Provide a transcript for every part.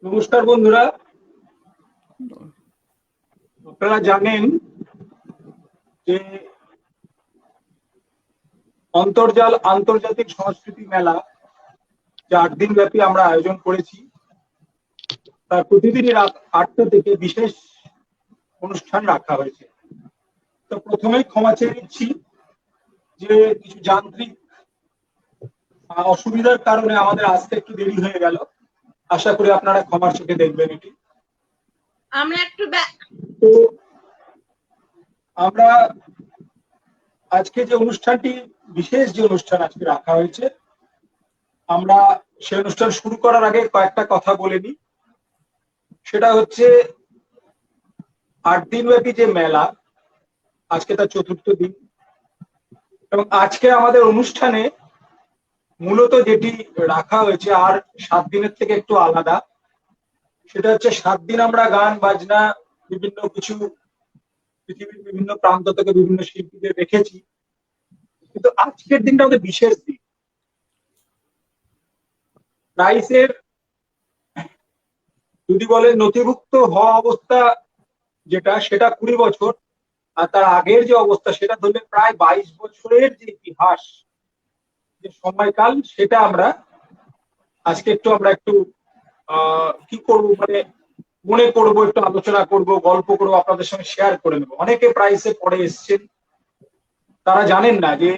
নমস্কার বন্ধুরা, আপনারা জানেন যে আন্তর্জাতিক সংস্কৃতি মেলা যে 8 দিন ব্যাপী আমরা আয়োজন করেছি, তার প্রতিদিনই রাত 8টা থেকে বিশেষ অনুষ্ঠান রাখা হয়েছে। তো প্রথমেই ক্ষমা চেয়ে নিচ্ছি যে কিছু যান্ত্রিক অসুবিধার কারণে আমাদের আসতে একটু দেরি হয়ে গেল। আশা করি আপনারা ক্ষমার চোখে দেখবেন এটি। তো আমরা আজকে যে অনুষ্ঠানটি, বিশেষ যে অনুষ্ঠান আজকে রাখা হয়েছে, আমরা সেই অনুষ্ঠান শুরু করার আগে কয়েকটা কথা বলে নিই। সেটা হচ্ছে 8 দিন ব্যাপী যে মেলা, আজকে তার 4র্থ দিন, এবং আজকে আমাদের অনুষ্ঠানে মূলত যেটি রাখা হয়েছে আর 7 দিনের থেকে একটু আলাদা। সেটা হচ্ছে 7 দিন আমরা গান বাজনা বিভিন্ন কিছু পৃথিবীর বিভিন্ন প্রান্ত থেকে বিভিন্ন শিল্পীদের রেখেছি, কিন্তু আজকের দিনটা আমাদের বিশেষ দিন। প্রাইসের যদি বলেন নথিভুক্ত হওয়া অবস্থা যেটা, সেটা 20 বছর, আর তার আগের যে অবস্থা সেটা ধরলে প্রায় 22 বছরের যে ইতিহাস, যে সময়কাল, সেটা আমরা আজকে একটু কি করব, মানে মনে করবো, একটু আলোচনা করব, গল্প করবো, আপনাদের সঙ্গে শেয়ার করে নেবো। অনেকে প্রাইসে পড়ে এসছেন, তারা জানেন না যে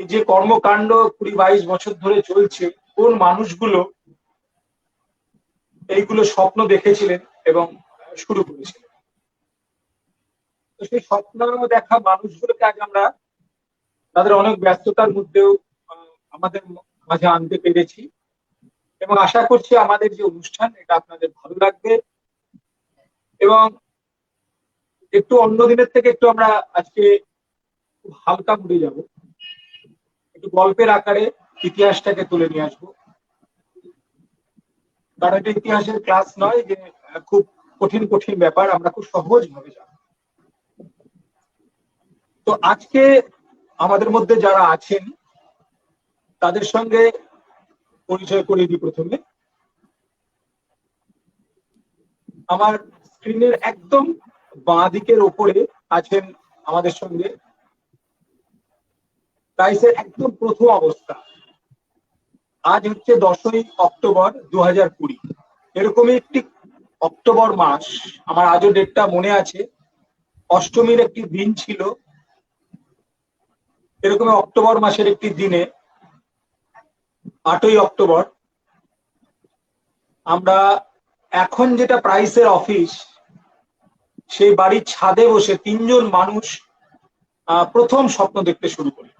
এই যে কর্মকাণ্ড 20-22 বছর ধরে চলছে, কোন মানুষগুলো এইগুলো স্বপ্ন দেখেছিলেন এবং শুরু করেছিলেন। তো সেই স্বপ্ন দেখা মানুষগুলোকে আজ আমরা তাদের অনেক ব্যস্ততার মধ্যেও আমাদের মাঝে আনতে পেরেছি, এবং আশা করছি আমাদের যে অনুষ্ঠান এটা আপনাদের ভালো লাগবে, এবং একটু অন্য দিনের থেকে একটু আমরা আজকে খুব হালকা মুডে যাব, একটু গল্পের আকারে ইতিহাসটাকে তুলে নিয়ে আসবো। কারণ এটা ইতিহাসের ক্লাস নয় যে খুব কঠিন কঠিন ব্যাপার, আমরা খুব সহজ ভাবে যাব। তো আজকে আমাদের মধ্যে যারা আছেন তাদের সঙ্গে পরিচয় করিয়ে দিই। প্রথমে আমার স্ক্রিনের একদম বাঁ দিকের ওপরে আছেন আমাদের সঙ্গে প্রাইসের একদম প্রথম অবস্থা। আজ হচ্ছে 10ই অক্টোবর 2020। এরকমই একটি অক্টোবর মাস, আমার আজও ডেটটা মনে আছে, অষ্টমীর একটি দিন ছিল। এরকম অক্টোবর মাসের একটি দিনে 8ই অক্টোবর আমরা এখন যেটা প্রাইসের অফিস, সেই বাড়ির ছাদে বসে 3জন মানুষ প্রথম স্বপ্ন দেখতে শুরু করি।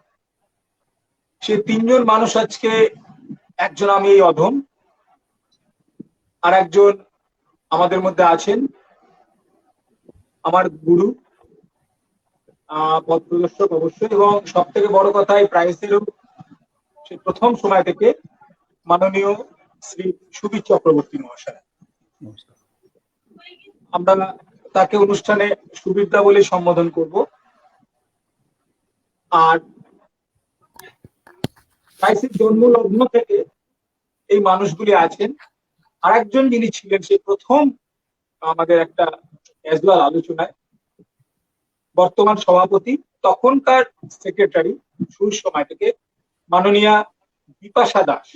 সেই 3জন মানুষ আজকে, একজন আমি এই অধম, আর একজন আমাদের মধ্যে আছেন আমার গুরু, পথ প্রদর্শক অবশ্যই, এবং সব থেকে বড় কথা এই প্রাইসেরও সে প্রথম সময় থেকে মাননীয় শ্রী সুবীর চক্রবর্তী মহাশয়। আমরা তাকে অনুষ্ঠানে সুবীরদা বলে সম্বোধন করব। আর প্রাইসের জন্মলগ্ন থেকে এই মানুষগুলি আছেন। আর একজন যিনি ছিলেন সে প্রথম আমাদের একটা ক্যাজুয়াল আলোচনায়, বর্তমান সভাপতি, তখনকার সেক্রেটারি শুরুর সময় থেকে, মাননীয়া বিপাশা দাস।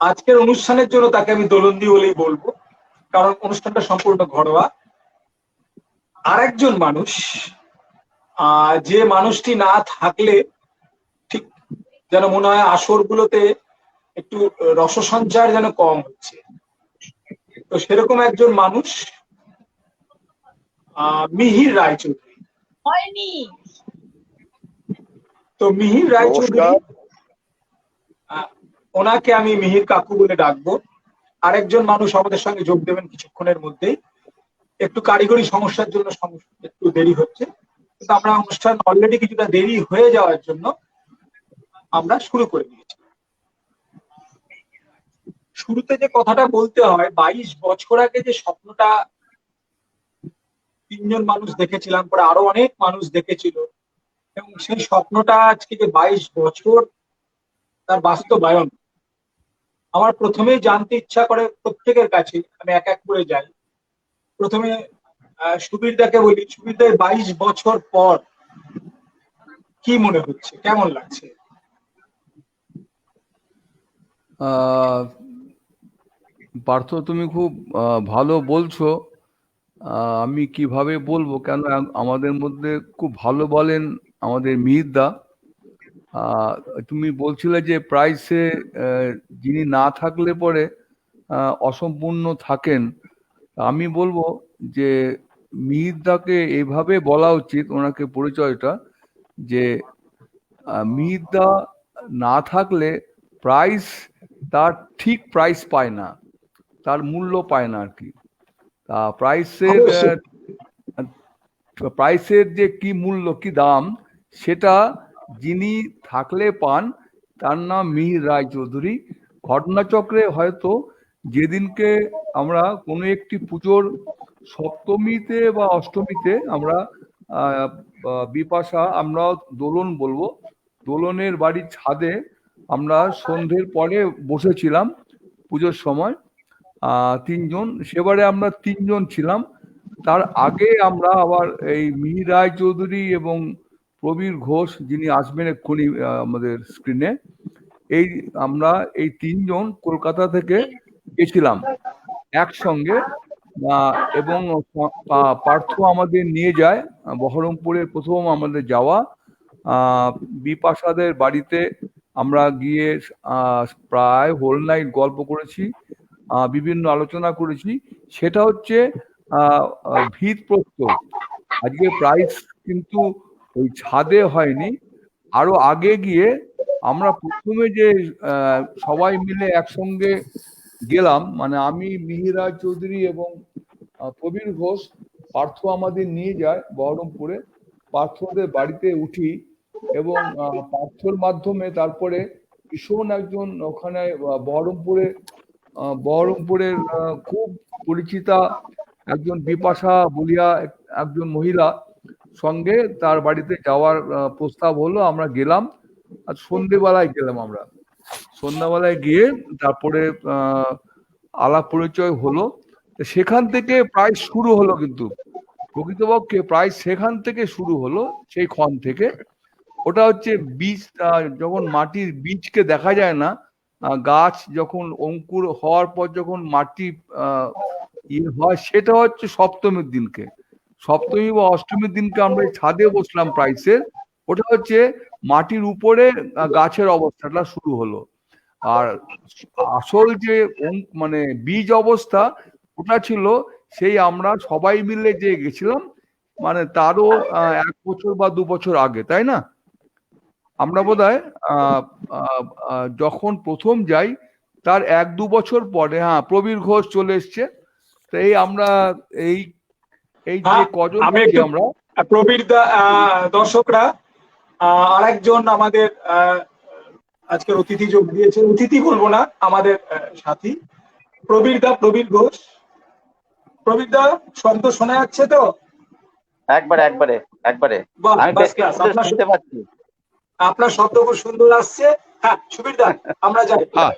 আজকের অনুষ্ঠানের জন্য তাকে আমি দোলন্দি বলেই বলবো, কারণ অনুষ্ঠানটা সম্পূর্ণ ঘরোয়া। আরেকজন মানুষ, যে মানুষটি না থাকলে ঠিক যেন মনে হয় আসরগুলোতে একটু রসসঞ্চার যেন কম হচ্ছে, তো সেরকম একজন মানুষ মিহির রায়চৌধুরী। তো মিহির রায়চৌধুরী, ওনাকে আমি মিহির কাকু বলে ডাকবো। আরেকজন মানুষ আমাদের সঙ্গে যোগ দেবেন কিছুক্ষণের মধ্যেই। একটু কারিগরি সমস্যার জন্য একটু দেরি হচ্ছে, কিন্তু আমরা অনুষ্ঠান অলরেডি কিছুটা দেরি হয়ে যাওয়ার জন্য আমরা শুরু করে দিয়েছি। শুরুতে যে কথাটা বলতে হয়, 22 বছর আগে যে স্বপ্নটা 3জন মানুষ দেখেছিলাম, পরে আরো অনেক মানুষ দেখেছিল, এবং সেই স্বপ্নটা আজকে যে 22 বছর তার বাস্তবায়ন, আমার প্রথমেই জানতে ইচ্ছা করে প্রত্যেকের কাছে, আমি এক এক করে যাই। প্রথমে সুবীরদাকে বলি, সুবীরদা 22 বছর পর কি মনে হচ্ছে, কেমন লাগছে? আহ, পার্থ, তুমি খুব ভালো বলছো। আমি কিভাবে বলবো, কেন আমাদের মধ্যে খুব ভালো বলেন আমাদের মিহিরদা। আহ, তুমি বলছিলে যে প্রাইসে যিনি না থাকলে পরে অসম্পূর্ণ থাকেন। আমি বলবো যে মিহিরদাকে এভাবে বলা উচিত, ওনাকে পরিচয়টা, যে মিহিরদা না থাকলে প্রাইস তার ঠিক প্রাইস পায় না, তার মূল্য পায় না আর কি। তা প্রাইসের অবশ্যই। প্রাইসের যে কি মূল্য, কি দাম, সেটা যিনি থাকলে পান, তার নাম মিহির রায়চৌধুরী। ঘটনাচক্রে হয়তো যেদিনকে আমরা কোনো একটি পুজোর সপ্তমীতে বা অষ্টমীতে আমরা বিপাশা, আমরা দোলন বলবো, দোলনের বাড়ির ছাদে আমরা সন্ধ্যের পরে বসেছিলাম পুজোর সময়, তিনজন, সেবারে আমরা তিনজন ছিলাম। তার আগে আমরা আবার এই মিহির রায় চৌধুরী এবং প্রবীর ঘোষ, যিনি আসবেন এক্ষুনি আমাদের স্ক্রিনে, এই আমরা এই তিনজন কলকাতা থেকে গেছিলাম একসঙ্গে। এবং পার্থ আমাদের নিয়ে যায় বহরমপুরের প্রথম আমাদের যাওয়া বিপাশাদের বাড়িতে। আমরা গিয়ে প্রায় হোল নাইট গল্প করেছি, বিভিন্ন আলোচনা করেছি। সেটা হচ্ছে ভিত প্রস্তর। আজকে প্রাইস কিন্তু ওই ছাদে হয়নি, আরো আগে গিয়ে আমরা প্রথমে যে সবাই মিলে একসঙ্গে গেলাম, মানে আমি, মিহিরাজ চৌধুরী এবং প্রবীর ঘোষ, পার্থ আমাদের নিয়ে যায় বহরমপুরে। পার্থদের বাড়িতে উঠি এবং পার্থর মাধ্যমে তারপরে ভীষণ একজন ওখানে বহরমপুরের খুব পরিচিতা একজন বিপাশা বলিয়া একজন মহিলা সঙ্গে তার বাড়িতে যাওয়ার প্রস্তাব হলো। আমরা গেলাম, আর সন্ধেবেলায় গেলাম আমরা। সন্ধ্যাবেলায় গিয়ে তারপরে আলাপ পরিচয় হলো। সেখান থেকে প্রায় শুরু হলো, কিন্তু প্রকৃতপক্ষে প্রায় সেখান থেকে শুরু হলো, সেই ক্ষণ থেকে। ওটা হচ্ছে বীজ, যখন মাটির বীজকে দেখা যায় না, গাছ যখন অঙ্কুর হওয়ার পর যখন মাটি ইয়ে হয়, সেটা হচ্ছে সপ্তমীর দিনকে, সপ্তমী বা অষ্টমীর দিনকে আমরা ছাদে বসলাম প্রাইসের। ওটা হচ্ছে মাটির উপরে গাছের অবস্থাটা শুরু হলো। আর আসল যে মানে বীজ অবস্থা, ওটা ছিল সেই আমরা সবাই মিলে যে গেছিলাম, মানে তারও 1 বছর বা 2 বছর আগে, তাই না? আমরা বোধহয় যখন প্রথম যাই তার 1-2 বছর পরে, হ্যাঁ, প্রবীর ঘোষ চলে এসছে। তো এই আমরা এই এই যে হ্যাঁ, কজন আমি আছি একটু আমরা। প্রবীর দর্শকরা, আরেকজন আমাদের আজকের অতিথি যোগ দিয়েছেন, অতিথি বলবো না, আমাদের সাথী প্রবীর ঘোষ। প্রবীর দা, শব্দ শোনা যাচ্ছে তো? একবারে একবারে একবারে বাহ, আমি বেশ ফার্স্ট ক্লাস। কিছুটা শুনতে পাচ্ছি। আপনার শব্দ খুব সুন্দর আসছে। হ্যাঁ সুবীর দা, আমরা যাই। হ্যাঁ,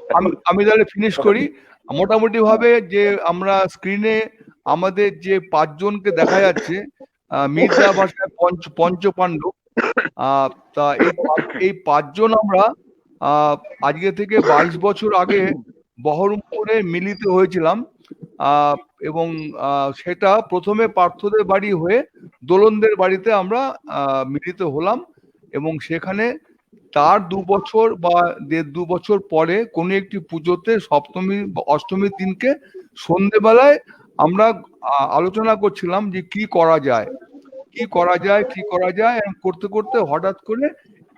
আমি তাহলে ফিনিশ করি। মোটামুটি ভাবে যে আমরা স্ক্রিনে আমাদের যে 5জনকে দেখা যাচ্ছে, মির্জা ভাষায় পঞ্চপাণ্ডব। তা এই 5জন আমরা আজকে থেকে 22 বছর আগে বহরমপুরে মিলিত হয়েছিলাম। এবং সেটা প্রথমে পার্থদের বাড়ি হয়ে দোলনদের বাড়িতে আমরা মিলিত হলাম। এবং সেখানে তার 2 বছর বা 1.5-2 বছর পরে কোনো একটি পুজোতে সপ্তমী বা অষ্টমীর দিনকে সন্ধেবেলায় আমরা আলোচনা করছিলাম যে কি করা যায়, কি করা যায়, কি করা যায়। করতে করতে হঠাৎ করে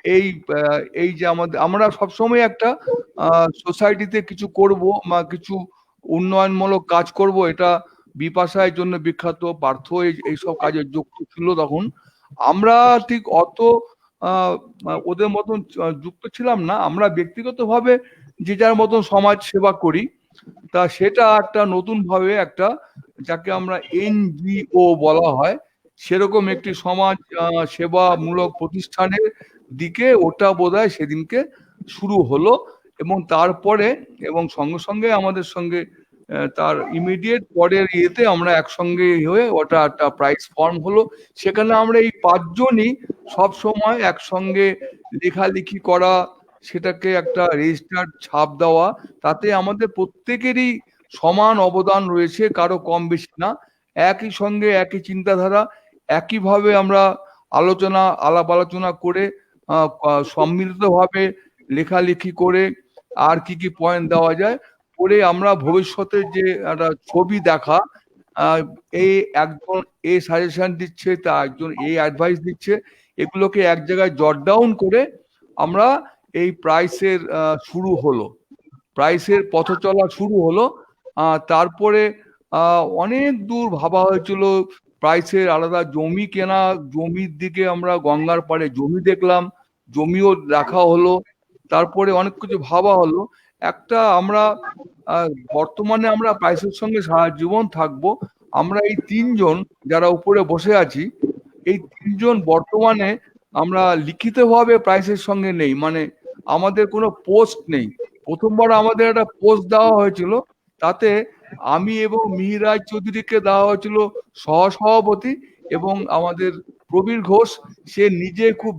এই এই যে আমরা সবসময় একটা সোসাইটিতে কিছু করব বা কিছু উন্নয়নমূলক কাজ করব, এটা বিপাশার জন্য বিখ্যাত, পার্থ এইসব কাজে যুক্ত ছিল। তখন আমরা ঠিক অত ওদের মতন যুক্ত ছিলাম না, আমরা ব্যক্তিগতভাবে যে যার মতন সমাজ সেবা করি। তা সেটা একটা নতুন ভাবে একটা, যাকে আমরা NGO বলা হয়, সেরকম একটি সমাজ সেবামূলক প্রতিষ্ঠানের দিকে ওটা বোধহয় সেদিনকে শুরু হলো। এবং তারপরে এবং সঙ্গে সঙ্গে আমাদের সঙ্গে তার ইমিডিয়েট পরের ইয়েতে আমরা একসঙ্গে হয়ে ওটা একটা প্রাইস ফর্ম হলো। সেখানে আমরা এই পাঁচজনই সব সময় একসঙ্গে লেখালেখি করা, সেটাকে একটা রেজিস্টার্ড ছাপ দেওয়া, তাতে আমাদের প্রত্যেকেরই সমান অবদান রয়েছে, কারো কম বেশি না। একই সঙ্গে একই চিন্তাধারা, একইভাবে আমরা আলাপ আলোচনা করে সম্মিলিতভাবে লেখালেখি করে আর কি কি পয়েন্ট দেওয়া যায় করে আমরা ভবিষ্যতে যে একটা ছবি দেখা, এই একজন এই সাজেশন দিচ্ছে, তা একজন এই অ্যাডভাইস দিচ্ছে, এগুলোকে এক জায়গায় জট ডাউন করে আমরা এই প্রাইসের শুরু হলো, প্রাইসের পথ চলা শুরু হলো। তারপরে অনেক দূর ভাবা হয়েছিল প্রাইসের আলাদা জমি কেনা, জমির দিকে আমরা গঙ্গার পাড়ে জমি দেখলাম, জমিও দেখা হলো, তারপরে অনেক কিছু ভাবা হলো। একটা আমরা বর্তমানে আমরা প্রাইসের সঙ্গে সারা জীবন থাকবো। আমরা এই তিনজন যারা উপরে বসে আছি, এই তিনজন বর্তমানে আমরা লিখিতভাবে প্রাইসের সঙ্গে নেই, মানে আমাদের কোনো পোস্ট নেই। প্রথমবার আমাদের একটা পোস্ট দেওয়া হয়েছিল, তাতে আমি এবং মিহিরাজ চৌধুরীকে দেওয়া হয়েছিল সহসভাপতি, এবং আমাদের প্রবীর ঘোষ সে নিজে খুব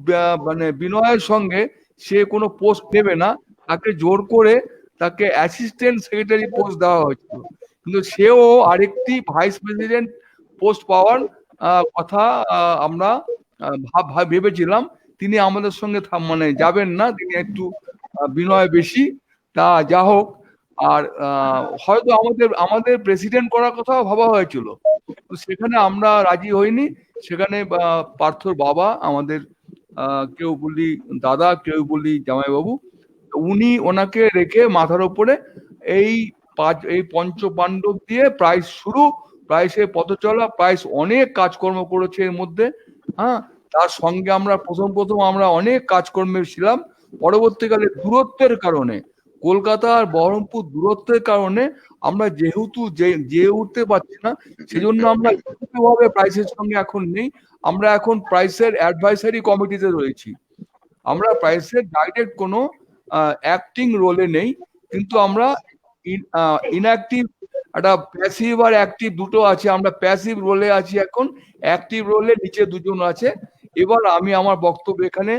মানে বিনয়ের সঙ্গে সে কোনো পোস্ট নেবে না, তাকে জোর করে তাকে অ্যাসিস্ট্যান্ট সেক্রেটারি পোস্ট দেওয়া হয়েছিল। কিন্তু সেও আরেকটি ভাইস প্রেসিডেন্ট পোস্ট পাওয়ার কথা আমরা ভেবেছিলাম। তিনি আমাদের সঙ্গে মানে যাবেন না, তিনি একটু বিনয় বেশি। তা যা হোক, আর হয়তো আমাদের প্রেসিডেন্ট করার কথাও ভাবা হয়েছিল, তো সেখানে আমরা রাজি হইনি। সেখানে পার্থর বাবা আমাদের, কেউ বলি দাদা, কেউ বলি জামাইবাবু, উনি ওনাকে রেখে মাথার উপরে এই পঞ্চ পাণ্ডব দিয়ে প্রাইস শুরু, প্রাইসের পথ চলা, প্রাইস অনেক কাজকর্ম করেছে এর মধ্যে। হ্যাঁ, তার সঙ্গে আমরা প্রথম আমরা অনেক কাজকর্মে ছিলাম। পরবর্তীকালে দূরত্বের কারণে, কলকাতা আর বহরমপুর দূরত্বের কারণে আমরা যেহেতু যে উঠতে পারছি না, সেজন্য আমরা ভাবে প্রাইসের সঙ্গে এখন নেই। আমরা এখন প্রাইসের অ্যাডভাইসারি কমিটিতে রয়েছি। আমরা প্রাইসের ডাইরেক্ট কোনো অ্যাক্টিং রোলে নেই, কিন্তু আমরা ইনঅ্যাক্টিভ, একটা প্যাসিভ আর অ্যাক্টিভ দুটো আছে। আমরা প্যাসিভ রোলে আছি এখন, অ্যাক্টিভ রোলে নিচে দুজন আছে। এবার আমি আমার বক্তব্য এখানে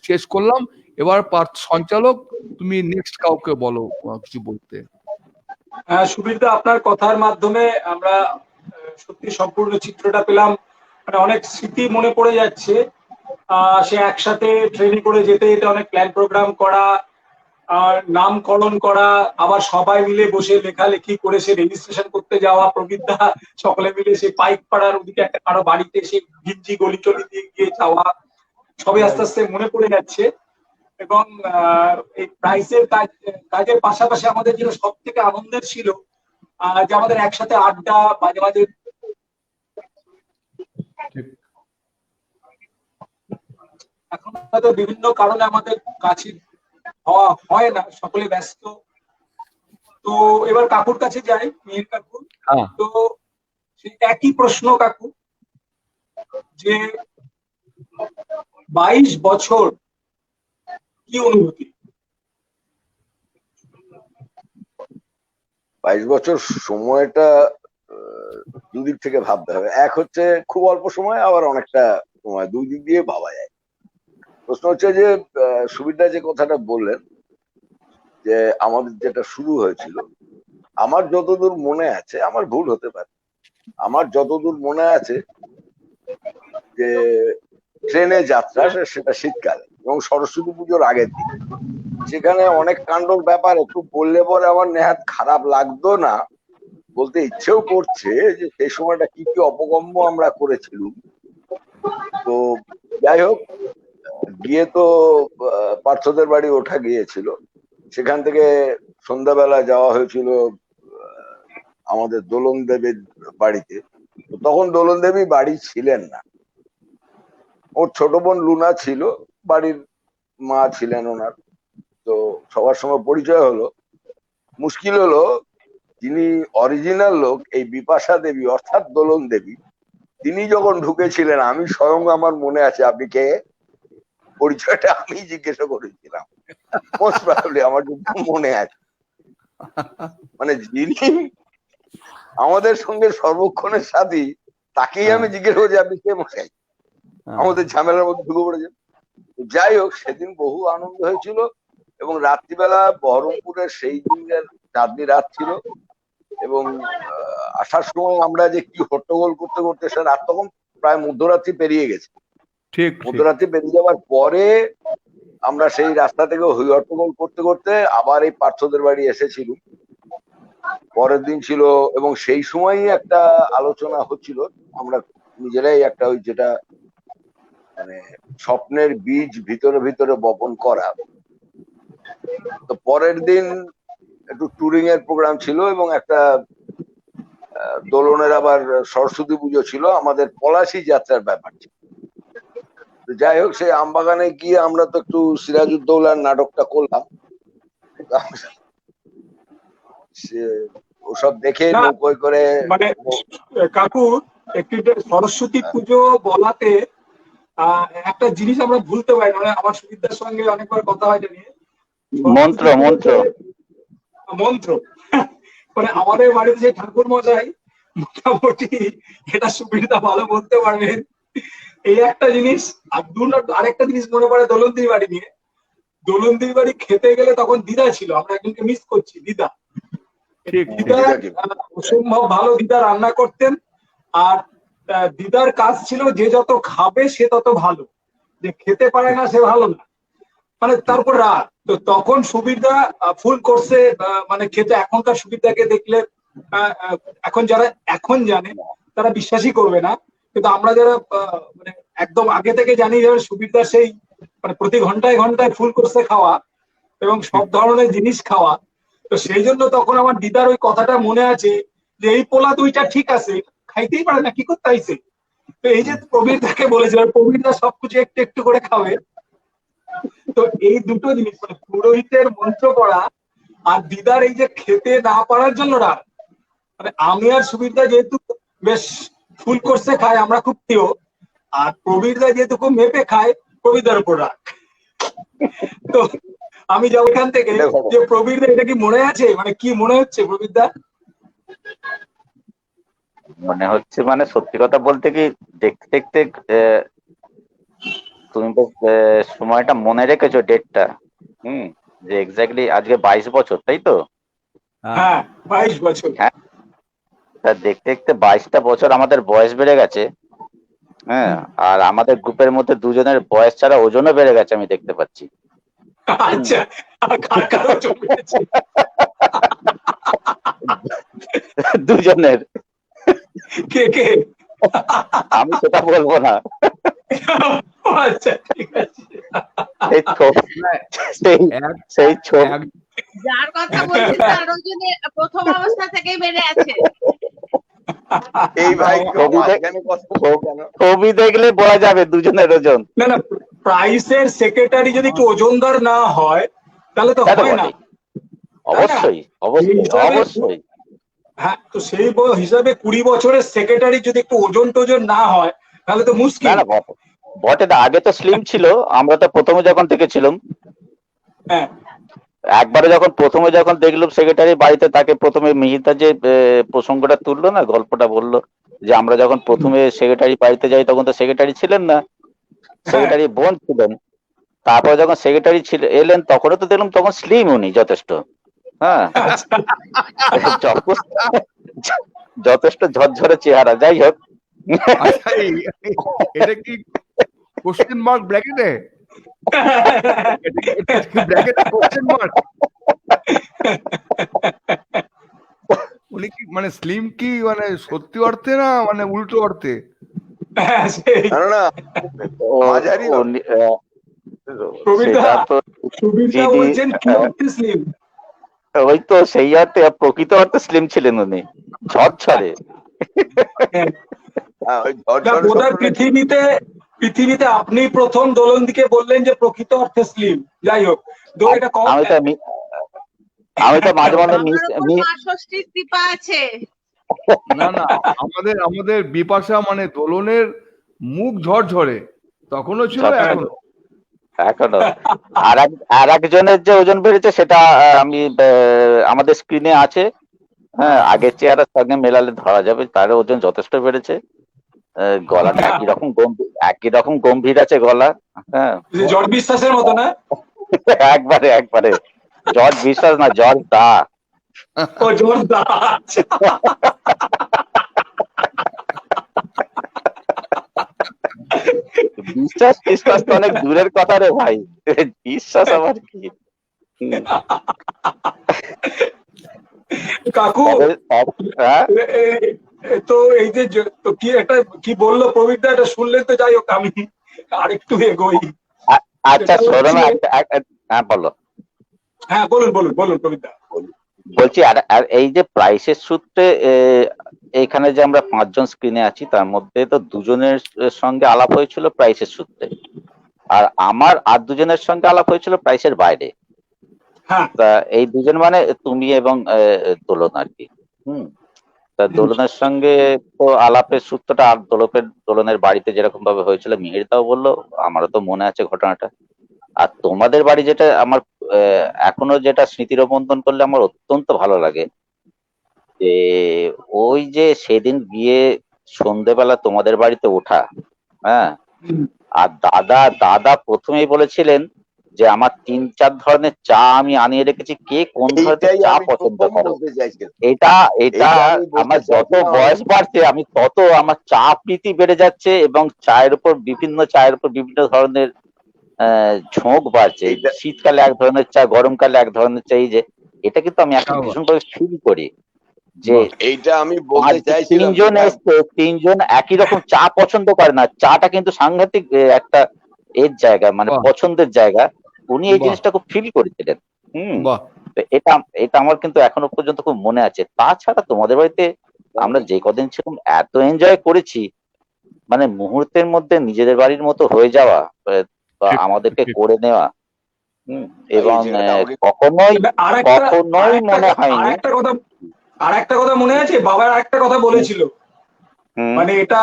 শেষ করলাম। এবার সঞ্চালক, তুমি নেক্সট কাউকে বলো কিছু বলতে। সুবীরদা, আপনার কথার মাধ্যমে আমরা সত্যি সম্পূর্ণ চিত্রটা পেলাম। মানে অনেক স্মৃতি মনে পড়ে যাচ্ছে। সে একসাথে ট্রেনে করে যেতে যেতে অনেক প্ল্যান প্রোগ্রাম করা, নামকরণ করা, আবার সবাই মিলে বসে লেখালেখি করে সে রেজিস্ট্রেশন করতে যাওয়া, প্রবীরদা সকলে মিলে সে পাইক পাড়ার ওদিকে একটা কারো বাড়িতে সে গিঞ্জি গলিচলি দিয়ে গিয়ে যাওয়া, সবই আস্তে আস্তে মনে পড়ে যাচ্ছে। এবং এই প্রাইসের কাজের পাশাপাশি আমাদের যেটা সব থেকে আনন্দের ছিল, যে আমাদের একসাথে আড্ডা, মাঝে মাঝে এখন হয়তো বিভিন্ন কারণে আমাদের কাছে হওয়া হয় না, সকলে ব্যস্ত। তো এবার কাকুর কাছে যাই, মিহির কাকু। তো একই প্রশ্ন কাকু, যে 22 বছর কি অনুভূতি? 22 বছর সময়টা দুদিক থেকে ভাবতে হবে। এক হচ্ছে খুব অল্প সময়, আবার অনেকটা সময়, দুই দিক দিয়ে ভাবা যায়। প্রশ্ন হচ্ছে যে সুবিধা যে কথাটা বললেন, যে আমাদের যেটা শুরু হয়েছিল, আমার যতদূর মনে আছে, আমার ভুল হতে পারে, আমার যতদূর মনে আছে যে ট্রেনে যাত্রা, সেটা শীতকালে এবং সরস্বতী পুজোর আগের দিন। সেখানে অনেক কাণ্ডর ব্যাপার, একটু বললে পরে আমার নেহাত খারাপ লাগতো না, বলতে ইচ্ছেও করছে যে সেই সময়টা কি কি অপকম্ম আমরা করেছিলাম। তো যাই হোক, গিয়ে তো পার্থদের বাড়ি ওঠা গিয়েছিল, সেখান থেকে সন্ধ্যাবেলা যাওয়া হয়েছিল আমাদের দোলন দেবীর বাড়িতে। তখন দোলন দেবী বাড়ি ছিলেন না, ওর ছোট বোন লুনা ছিল, বাড়ির মা ছিলেন ওনার। তো সবার সঙ্গে পরিচয় হলো। মুশকিল হলো, যিনি অরিজিনাল লোক, এই বিপাশা দেবী অর্থাৎ দোলন দেবী, তিনি যখন ঢুকেছিলেন, আমি স্বয়ং, আমার মনে আছে, আপনি কে, পরিচয়টা আমি জিজ্ঞাসা করেছিলাম। মোস্ট প্রবাবলি আমার যুদ্ধ মনে আছে। মানে যিনি আমাদের সঙ্গে সর্বক্ষণের সাথী, তাকেই আমি জিজ্ঞেস করছি আপনি কে মশাই, আমাদের ঝামেলার মধ্যে ঢুকে পড়েছেন। যাই হোক, সেদিন বহু আনন্দ হয়েছিল এবং রাত্রিবেলা বহরমপুরের সেই দিনের চাঁদনি রাত ছিল এবং আসার সময় আমরা যে কি হট্টগোল করতে করতে সে রাত তখন প্রায় মধ্যরাত্রি পেরিয়ে গেছে। ঠিক মধ্যরাত্রি পেরিয়ে যাওয়ার পরে আমরা সেই রাস্তা থেকে হই হট্টগোল করতে করতে আবার এই পার্থদের বাড়ি এসেছিলাম। পরের দিন ছিল এবং সেই সময়ই একটা আলোচনা হচ্ছিল, আমরা নিজেরাই একটা ওই যেটা মানে স্বপ্নের বীজ ভিতরে ভিতরে বপন করা। তো পরের দিন একটু ট্যুরিং এর প্রোগ্রাম ছিল এবং একটা দোলনের আবার সরস্বতী পুজো ছিল, আমাদের পলাশী যাত্রার ব্যাপার ছিল। যাই হোক, সেই আমবাগানে গিয়ে আমরা তো একটু সিরাজউদ্দৌলার নাটকটা করলাম। ওসব দেখে নৌকোয় করে মানে কাকু একটি সরস্বতী পুজো বলাতে একটা জিনিস আমরা ভুলতে পারি, মানে আমার সুবিধার সঙ্গে অনেকবার কথা হয় জানি মন্ত্র মন্ত্র মন্ত্র মানে আমাদের বাড়িতে যে ঠাকুর মশাই মোটামুটি এটা সুবিধা ভালো বলতে পারবেন। এই একটা জিনিস। আর আরেকটা জিনিস মনে পড়ে দোলনদির বাড়ি নিয়ে। দোলনদির বাড়ি খেতে গেলে তখন দিদা ছিল, আমরা একজনকে মিস করছি, দিদা। দিদা অসম্ভব ভালো দিদা রান্না করতেন। আর দিদার কাজ ছিল যে যত খাবে সে তত ভালো, যে খেতে পারে না সে ভালো না, মানে তারপর রাত। তো তখন সুবিধা ফুল কোর্সে মানে খেতে, এখনকার সুবিধাকে দেখলে এখন যারা এখন জানে তারা বিশ্বাসই করবে না, কিন্তু আমরা যারা মানে একদম আগে থেকে জানি যে সুবিধা সেই মানে প্রতি ঘন্টায় ঘন্টায় ফুল কোর্সে খাওয়া এবং সব ধরনের জিনিস খাওয়া। তো সেই জন্য তখন আমার দিদার ওই কথাটা মনে আছে যে এই পোলা দুইটা ঠিক আছে, খাইতেই পারে না, কি করতে আইছে। তো এই যে প্রবীর দাকে বলেছিল, প্রবীর দা সবকিছু একটু একটু করে খাবে। তো এই দুটো জিনিস মানে পুরোহিতের মন্ত্র পড়া আর দিদার এই যে খেতে না পারার জন্য রাগ, মানে আমি আর সুবিধা যেহেতু বেশ ফুল কোর্সে খাই, আমরা খুব প্রিয়, আর প্রবীর দা যেহেতু খুব মেপে খায়, প্রবীরদার উপর রাগ। তো আমি যাবো এখান থেকে যে প্রবীর দা এটা কি মনে আছে, মানে কি মনে হচ্ছে প্রবীর দা? মনে হচ্ছে মানে সত্যি কথা বলতে কি দেখতে দেখতে তুমি তো সময়টা মনে রেখেছো ডেটটা, যে এক্স্যাক্টলি আজকে 22 বছর, তাই তো? হ্যাঁ 22 বছর। হ্যাঁ, তা দেখতে দেখতে 22টা বছর আমাদের বয়স বেড়ে গেছে। হ্যাঁ, আর আমাদের গ্রুপের মধ্যে দুজনের বয়স ছাড়া ওজনও বেড়ে গেছে, আমি দেখতে পাচ্ছি। আচ্ছা, কার কার ওজন বেড়েছে? দুজনের। কে কে? আমি সেটা বলবো না। আচ্ছা ঠিক আছে। সেই ছবি যার কথা বলছি তার ওজনে প্রথম অবস্থা থেকেই বেড়ে আছে। এই ভাই ছবি দেখলে বলা যাবে দুজনের ওজন। না না, প্রাইসের সেক্রেটারি যদি একটু ওজনদার না হয় তাহলে তো হয় না। অবশ্যই অবশ্যই অবশ্যই। হ্যাঁ, তো সেই হিসাবে 20 বছরের সেক্রেটারি যদি একটু ওজন টোজন না হয় তাহলে তো মুশকিল। না বটে, আগে তো স্লিম ছিল, আমরা তো প্রথমে যখন দেখেছিলাম, হ্যাঁ একবারে যখন প্রথমে যখন দেখলাম সেক্রেটারি বাড়িতে, তাকে প্রথমে মিহিতা যে প্রসঙ্গটা তুললো না, গল্পটা বললো যে আমরা যখন প্রথমে সেক্রেটারি বাড়িতে যাই তখন তো সেক্রেটারি ছিলেন না, সেক্রেটারি বোন ছিলেন। তারপরে যখন সেক্রেটারি এলেন তখনও তো দেখলাম তখন স্লিম উনি যথেষ্ট। হ্যাঁ, যথেষ্ট ঝরঝরে চেহারা। যাই হোক, এটা কি কোশ্চেন মার্ক ব্র্যাকেটে? উনি কি মানে স্লিম কি মানে সত্যি অর্থে না মানে উল্টো অর্থে? ওই তো সেই অর্থে, প্রকৃত অর্থে স্লিম ছিলেন উনি, ঝরঝরে। পৃথিবীতে আপনি প্রথম দোলনদিকে বললেন যে প্রকৃত অর্থে স্লিম। যাই হোক, আমি তো মাঝে মাঝে কৃপা আছে। না না, আমাদের বিপাশা মানে দোলনের মুখ ঝরঝরে তখনও ছিল, এখনো। এখনো। আর একজনের যে ওজন বেড়েছে সেটা আমি আমাদের স্ক্রিনে আছে। হ্যাঁ, আগের চেহারার সঙ্গে মেলালে ধরা যাবে তার ওজন যথেষ্ট বেড়েছে। গলাটা একই রকম গম্ভীর আছে গলা। হ্যাঁ, জর্জ বিশ্বাসের মতো না? একবারে একবারে জর্জ বিশ্বাস না, জর্জ দা। ও জর্জ দা, আচ্ছা। বিশ্বাস টিশ্বাস তো অনেক দূরের কথা রে ভাই, বিশ্বাস আবার কি। হুম। কাকু, হ্যাঁ, তো এই যে তো কি একটা কি বললো প্রবীরদা, এটা শুনলেন তো, যাই হোক আমি আরেকটু এগোই। আচ্ছা সেটা শোনো না, হচ্ছে- হ্যাঁ বলো। হ্যাঁ বলুন বলুন বলুন প্রবীরদা। বলছি আর এই যে প্রাইসের সূত্রে এইখানে যে আমরা 5 জন স্ক্রিনে আছি তার মধ্যে তো দুজনের সঙ্গে আলাপ হয়েছিল প্রাইসের সূত্রে, আর আমার আর দুজনের সঙ্গে আলাপ হয়েছিল প্রাইসের বাইরে। হ্যাঁ, তা এই দুজন মানে তুমি এবং দোলন আর কি। হুম। তা দোলনের সঙ্গে তো আলাপের সূত্রটা আর দোলনের বাড়িতে যেরকম ভাবে হয়েছিল মিহিরদাও বললো, আমারও তো মনে আছে ঘটনাটা। আর তোমাদের বাড়ি যেটা আমার এখনো যেটা স্মৃতিরোমন্থন করলে আমার অত্যন্ত ভালো লাগে, যে ওই যে সেদিন গিয়ে সন্ধেবেলা তোমাদের বাড়িতে ওঠা। হ্যাঁ, আর দাদা দাদা প্রথমেই বলেছিলেন যে আমার 3-4 ধরনের চা আমি আনিয়ে রেখেছি, কে কোন ধরনের এইটাই চা আমি পছন্দ প্রথম করো। বলতে চাইছিলাম। এটা এটা এইটা আমি বলতে আমার যত চাইছিলাম। বয়স বাড়ছে আমি তত আমার চা প্রীতি বেড়ে যাচ্ছে, এবং চায়ের উপর বিভিন্ন ধরনের ঝোঁক বাড়ছে। এইটা শীতকালে এক ধরনের চা, গরমকালে এক ধরনের চা। এই যে এটা কিন্তু আমি এখন বাহ, ভীষণভাবে ফিল করি যে বাহ। এইটা আমি বলতে চাইছিলাম তিনজন যেটা এসছে, তিনজন একই রকম চা পছন্দ করে না, চাটা কিন্তু সাংঘাতিক একটা এর জায়গা, মানে বাহ, পছন্দের জায়গা। উনি এই বাহ, জিনিসটা খুব ফিল করেছিলেন। হুম। বাহ। তো এটা এটা আমার কিন্তু এখনো পর্যন্ত খুব মনে আছে। তাছাড়া তোমাদের বাড়িতে আমরা যে কদিন ছিলাম এত এনজয় করেছি, মানে মুহূর্তের মধ্যে নিজেদের বাড়ির মতো হয়ে যাওয়া, বা ঠিক, আমাদেরকে ঠিক। করে নেওয়া। হুম। এই এবং জায়গাটা আমাকে কখনোই আর মনে হয়নি। একটা কথা মনে আছে, বাবা একটা কথা বলেছিল, হুম। মানে এটা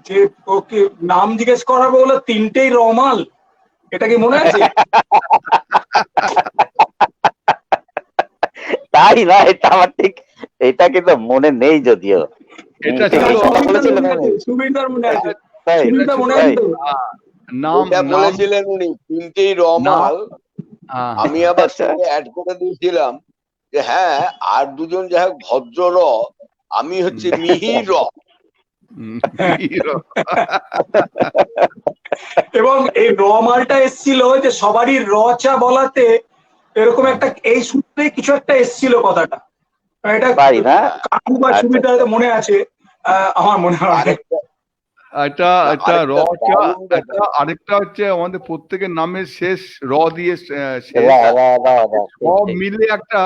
যে ওকে নাম জিজ্ঞেস করার বলে 3টেই রমাল, এটা কি মনে আছে? তাই না, এটা আমার ঠিক এটা কিন্তু মনে নেই যদিও। এটা ঠিক ছিল এই কথা বলেছিলেন উনি? সুবিধার মনে আছে, তাই এটা সুবিধা ছিল মনে তাই আছে তো? নাম এটা নাম বলেছিলেন উনি 3টেই নাম রমাল। আমি আবার আচ্ছা। সঙ্গে অ্যাড করে দিয়েছিলাম যে হ্যাঁ, আর দুজন যাই হোক ভদ্র র, আমি হচ্ছে মিহির র। এবং এই র মালটা এসছিল যে সবারই র চা বলাতে, এরকম একটা এই সূত্রে কিছু একটা এসছিল কথাটা, এটা তাই না? কাকু বা আচ্ছা সুবিধা আচ্ছা। মনে আছে, আমার মনে হয়। আরেকটা এটা না, এটা র আরেকটা চা, দারুণ ব্যাপার। আরেকটা হচ্ছে আমাদের প্রত্যেকের নামের শেষ র দিয়ে শেষ, রা, রা, রা, রা, ঠিক, সব ঠিক। মিলে একটা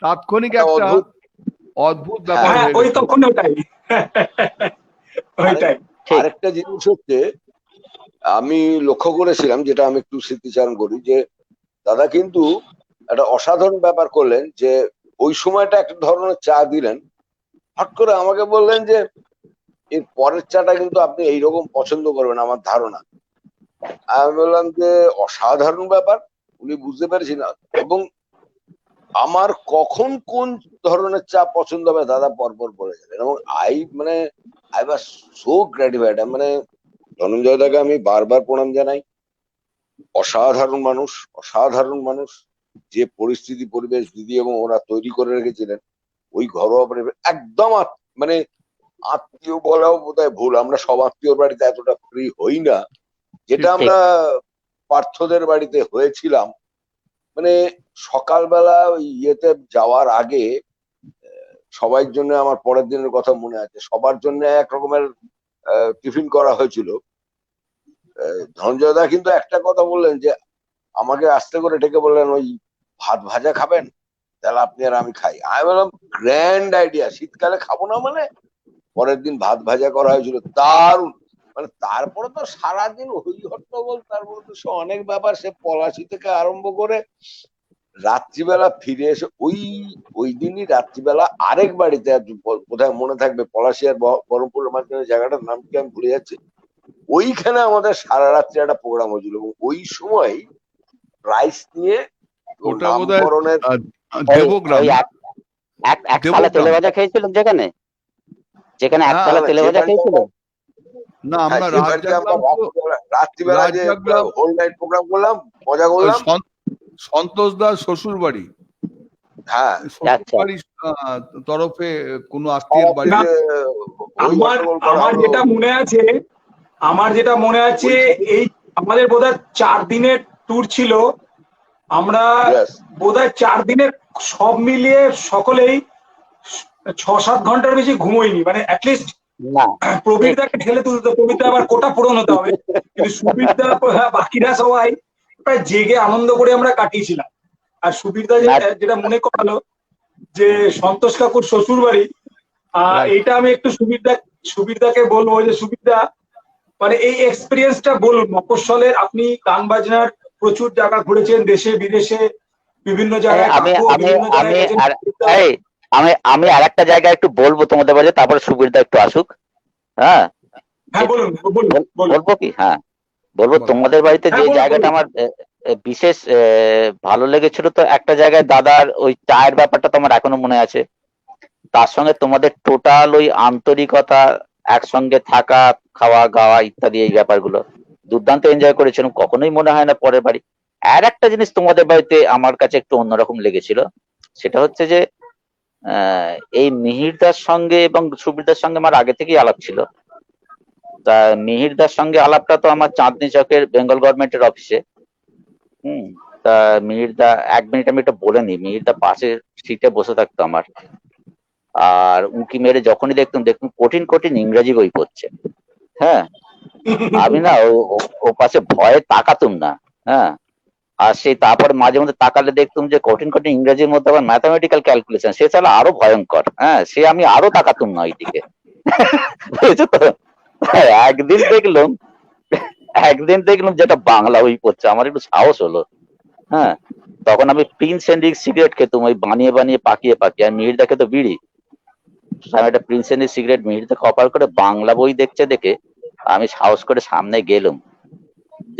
তাৎক্ষণিক একটা একটা অদ্ভুত। অদ্ভুত ব্যাপার হ্যাঁ, হয়ে ওই গেছে। তখন ওটাই ওইটাই। ঠিক। আরেকটা জিনিস হচ্ছে আমি লক্ষ্য করেছিলাম, যেটা আমি একটু স্মৃতিচারণ করি, যে দাদা কিন্তু একটা অসাধারণ ব্যাপার করলেন, যে ওই সময়টা একটা ধরনের চা দিলেন, হট করে আমাকে বললেন যে এর পরের চাটা কিন্তু আপনি এইরকম পছন্দ করবেন আমার ধারণা। আমি বললাম যে অসাধারণ ব্যাপার, উনি বুঝতে পেরেছি না, এবং আমার কখন কোন ধরনের চা পছন্দ হবে দাদা পরপর বলে গেলেন, এবং আই ওয়াজ সো গ্র্যাটিফাইড। মানে ধনঞ্জয় দাকে আমি বারবার প্রণাম জানাই। অসাধারণ মানুষ, অসাধারণ মানুষ। যে পরিস্থিতি পরিবেশ দিদি এবং ওরা তৈরি করে রেখেছিলেন, ওই ঘরোয়া পরিবেশ একদম মানে আত্মীয় বলাও বোধহয় ভুল, আমরা সব আত্মীয়র বাড়িতে এতটা ফ্রি হই না যেটা ঠিক, আমরা পার্থদের বাড়িতে হয়েছিলাম। মানে সকালবেলা ওই ইয়েতে যাওয়ার আগে সবার জন্য, আমার পরের দিনের কথা মনে আছে, সবার জন্য এক রকমের টিফিন করা হয়েছিল। ধনঞ্জয় দা কিন্তু একটা কথা বললেন, যে আমাকে আস্তে করে ডেকে বললেন ওই ভাত ভাজা খাবেন, তাহলে আপনি আর আমি খাই। আমি বললাম গ্র্যান্ড আইডিয়া, শীতকালে খাবো না মানে। পরের দিন ভাত ভাজা করা হয়েছিল, দারুণ। মানে তারপরে তো সারাদিন হই হট্টগোল, তারপরে তো সে অনেক ব্যাপার, সে পলাশি থেকে আরম্ভ করে রাত্রিবেলা ফিরে এসে ওই দিনই রাত্রিবেলা আরেক বাড়িতে, বোধহয় মনে থাকবে, পলাশি আর বহরমপুরের মাঝখানে জায়গাটার নাম কি আমি ভুলে যাচ্ছি, ওইখানে আমাদের সারা রাত্রি একটা প্রোগ্রাম হয়েছিল এবং ওই সময় প্রাইস নিয়ে ওটা বোধহয় নামকরণের দেবগ্রাম, ওই একতলা দেবগ্রাম। তেলে ভাজা খেয়েছিলাম যেখানে হ্যাঁ, একতলা তেলে ভাজা খেয়েছিলাম। না হ্যাঁ, আমরা যে রাত বাড়িতে আমরা জাগলাম তো, রাত্রিবেলা রাত যে জাগলাম হোল নাইট প্রোগ্রাম করলাম, মজা ওই করলাম। সন্তোষ দাস শ্বশুর বাড়ি, হ্যাঁ, শ্বশুর আচ্ছা। বাড়ির তরফে কোনো আত্মীয়ের বাড়ি। না, আমার যেটা মনে আছে, এই আমাদের বোধহয় 4 দিনের ট্যুর ছিল। আমরা Yes. বোধহয় 4 দিনের সব মিলিয়ে সকলেই 6-7 ঘন্টার বেশি ঘুমোইনি, মানে অ্যাটলিস্ট না, প্রবীরদাকে ঠেলে তুলতে, প্রবীরদা আবার কোটা পূরণ হতে হবে, কিন্তু সুবীরদা বাকিরা সবাই প্রায় জেগে আনন্দ করে আমরা কাটিয়েছিলাম। আর সুবীরদা যেটা মনে করালো যে সন্তোষ কাকুর শ্বশুর বাড়ি, Right. এইটা আমি একটু সুবীরদাকে বলবো যে সুবীরদা, মানে এই এক্সপিরিয়েন্সটা বলুন। মফস্বলের আপনি গান বাজনার প্রচুর জায়গা ঘুরেছেন, দেশে বিদেশে বিভিন্ন জায়গায়, আমি কাকুও আমি বিভিন্ন জায়গায় আমি গেছেন। আর এই, আমি আর একটা জায়গায় একটু বলবো তোমাদের বাড়ি, তারপরে সুবীরদা একটু আসুক। হ্যাঁ, হ্যাঁ বলুন বলুন বলুন। বলবো কি? হ্যাঁ বলবো। বলো। তোমাদের বাড়িতে হ্যাঁ, যে বলুন, জায়গাটা বলুন। আমার বিশেষ ভালো লেগেছিল, তো একটা জায়গায় দাদার ওই চায়ের ব্যাপারটা তো আমার এখনো মনে আছে। তার সঙ্গে তোমাদের টোটাল ওই আন্তরিকতা, একসঙ্গে থাকা, খাওয়া গাওয়া ইত্যাদি, এই ব্যাপারগুলো দুর্দান্ত এনজয় করেছিলাম। কখনোই মনে হয় না পরের বাড়ি। আর একটা জিনিস তোমাদের বাড়িতে আমার কাছে একটু অন্যরকম লেগেছিল, সেটা হচ্ছে যে এই মিহিরদার সঙ্গে এবং সুবীরদার সঙ্গে আমার আগে থেকেই আলাপ ছিল। তা মিহিরদার সঙ্গে আলাপটা তো আমার চাঁদনি চকের বেঙ্গল গভর্নমেন্টের অফিসে। তা মিহিরদা, 1 মিনিট আমি এটা বলে নিই, মিহিরদা পাশের সিটে বসে থাকতো আমার, আর উঁকি মেরে যখনই দেখতাম কঠিন কঠিন ইংরেজি বই পড়ছে। হ্যাঁ, আমি না ও পাশে ভয়ে তাকাতুম না। হ্যাঁ, আর সেই তারপরে মাঝে মধ্যে তাকালে দেখতুম যে কঠিন কঠিন ইংরেজির মধ্যে আবার ম্যাথামেটিক্যাল ক্যালকুলেশন, সে চালা আরো ভয়ঙ্কর। হ্যাঁ, সে আমি আরো তাকাতুম না ওইদিকে। বুঝেছো তো? একদিন দেখলাম যেটা বাংলা বই পড়ছে, আমার একটু সাহস হলো। হ্যাঁ, তখন আমি প্রিন্স হেনরিক সিগারেট খেতাম, ওই বানিয়ে বানিয়ে পাকিয়ে পাকিয়ে, আর মিহিরদা খেতো বিড়ি। আমি একটা প্রিন্স হেনরিক সিগারেট মিহিরদা কপাল করে বাংলা বই দেখে আমি সাহস করে সামনে গেলাম।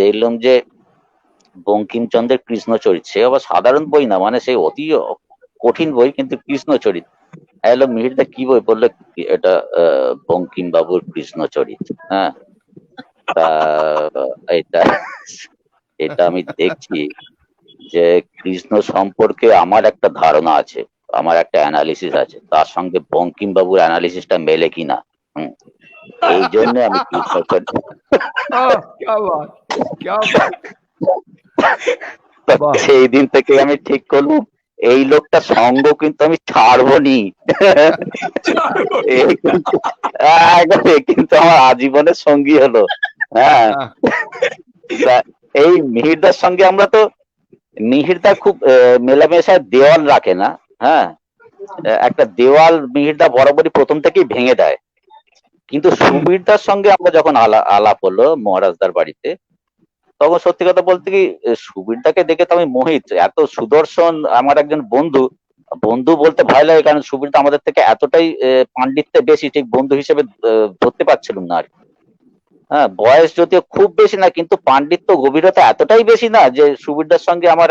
দেখলাম যে বঙ্কিমচন্দ্রের কৃষ্ণচরিত, সে আবার সাধারণ বই না, মানে সেই অতি কঠিন বই, কিন্তু কৃষ্ণচরিত। এলো, মিহিরদা কি বই? বললো এটা বঙ্কিম বাবুর কৃষ্ণচরিত। হ্যাঁ, তা এটা এটা আমি দেখছি যে কৃষ্ণ সম্পর্কে আমার একটা ধারণা আছে, আমার একটা অ্যানালিসিস আছে, তার সঙ্গে বঙ্কিম বাবুর অ্যানালিসিসটা মেলে কিনা। এই জন্য আমি কৃষ্ণচরিত। সেই দিন থেকে আমি ঠিক করলাম, এই লোকটা সঙ্গ কিন্তু আমি ছাড়বো নি। কিন্তু আমার আজীবনের সঙ্গী হলো। হ্যাঁ, এই মিহিরদার সঙ্গে আমরা তো, মিহিরদা খুব মেলামেশায় দেওয়াল রাখে না। হ্যাঁ, একটা দেওয়াল মিহিরদা বরাবরই প্রথম থেকেই ভেঙে দেয়। কিন্তু সুবীরদার সঙ্গে আমরা যখন আলাপ হলো মহারাজদার বাড়িতে, তখন সত্যি কথা বলতে কি, সুবীরদাকে দেখে তো আমি মোহিত। এত সুদর্শন আমার একজন বন্ধু, বন্ধু বলতে ভয় লাগে, কারণ সুবীরদা আমাদের থেকে এতটাই পাণ্ডিত্যে বেশি, ঠিক বন্ধু হিসেবে ধরতে পারছিলাম না আর কি। হ্যাঁ, বয়স যদিও খুব বেশি না, কিন্তু পাণ্ডিত্য গভীরতা এতটাই বেশি না যে সুবীরদার সঙ্গে আমার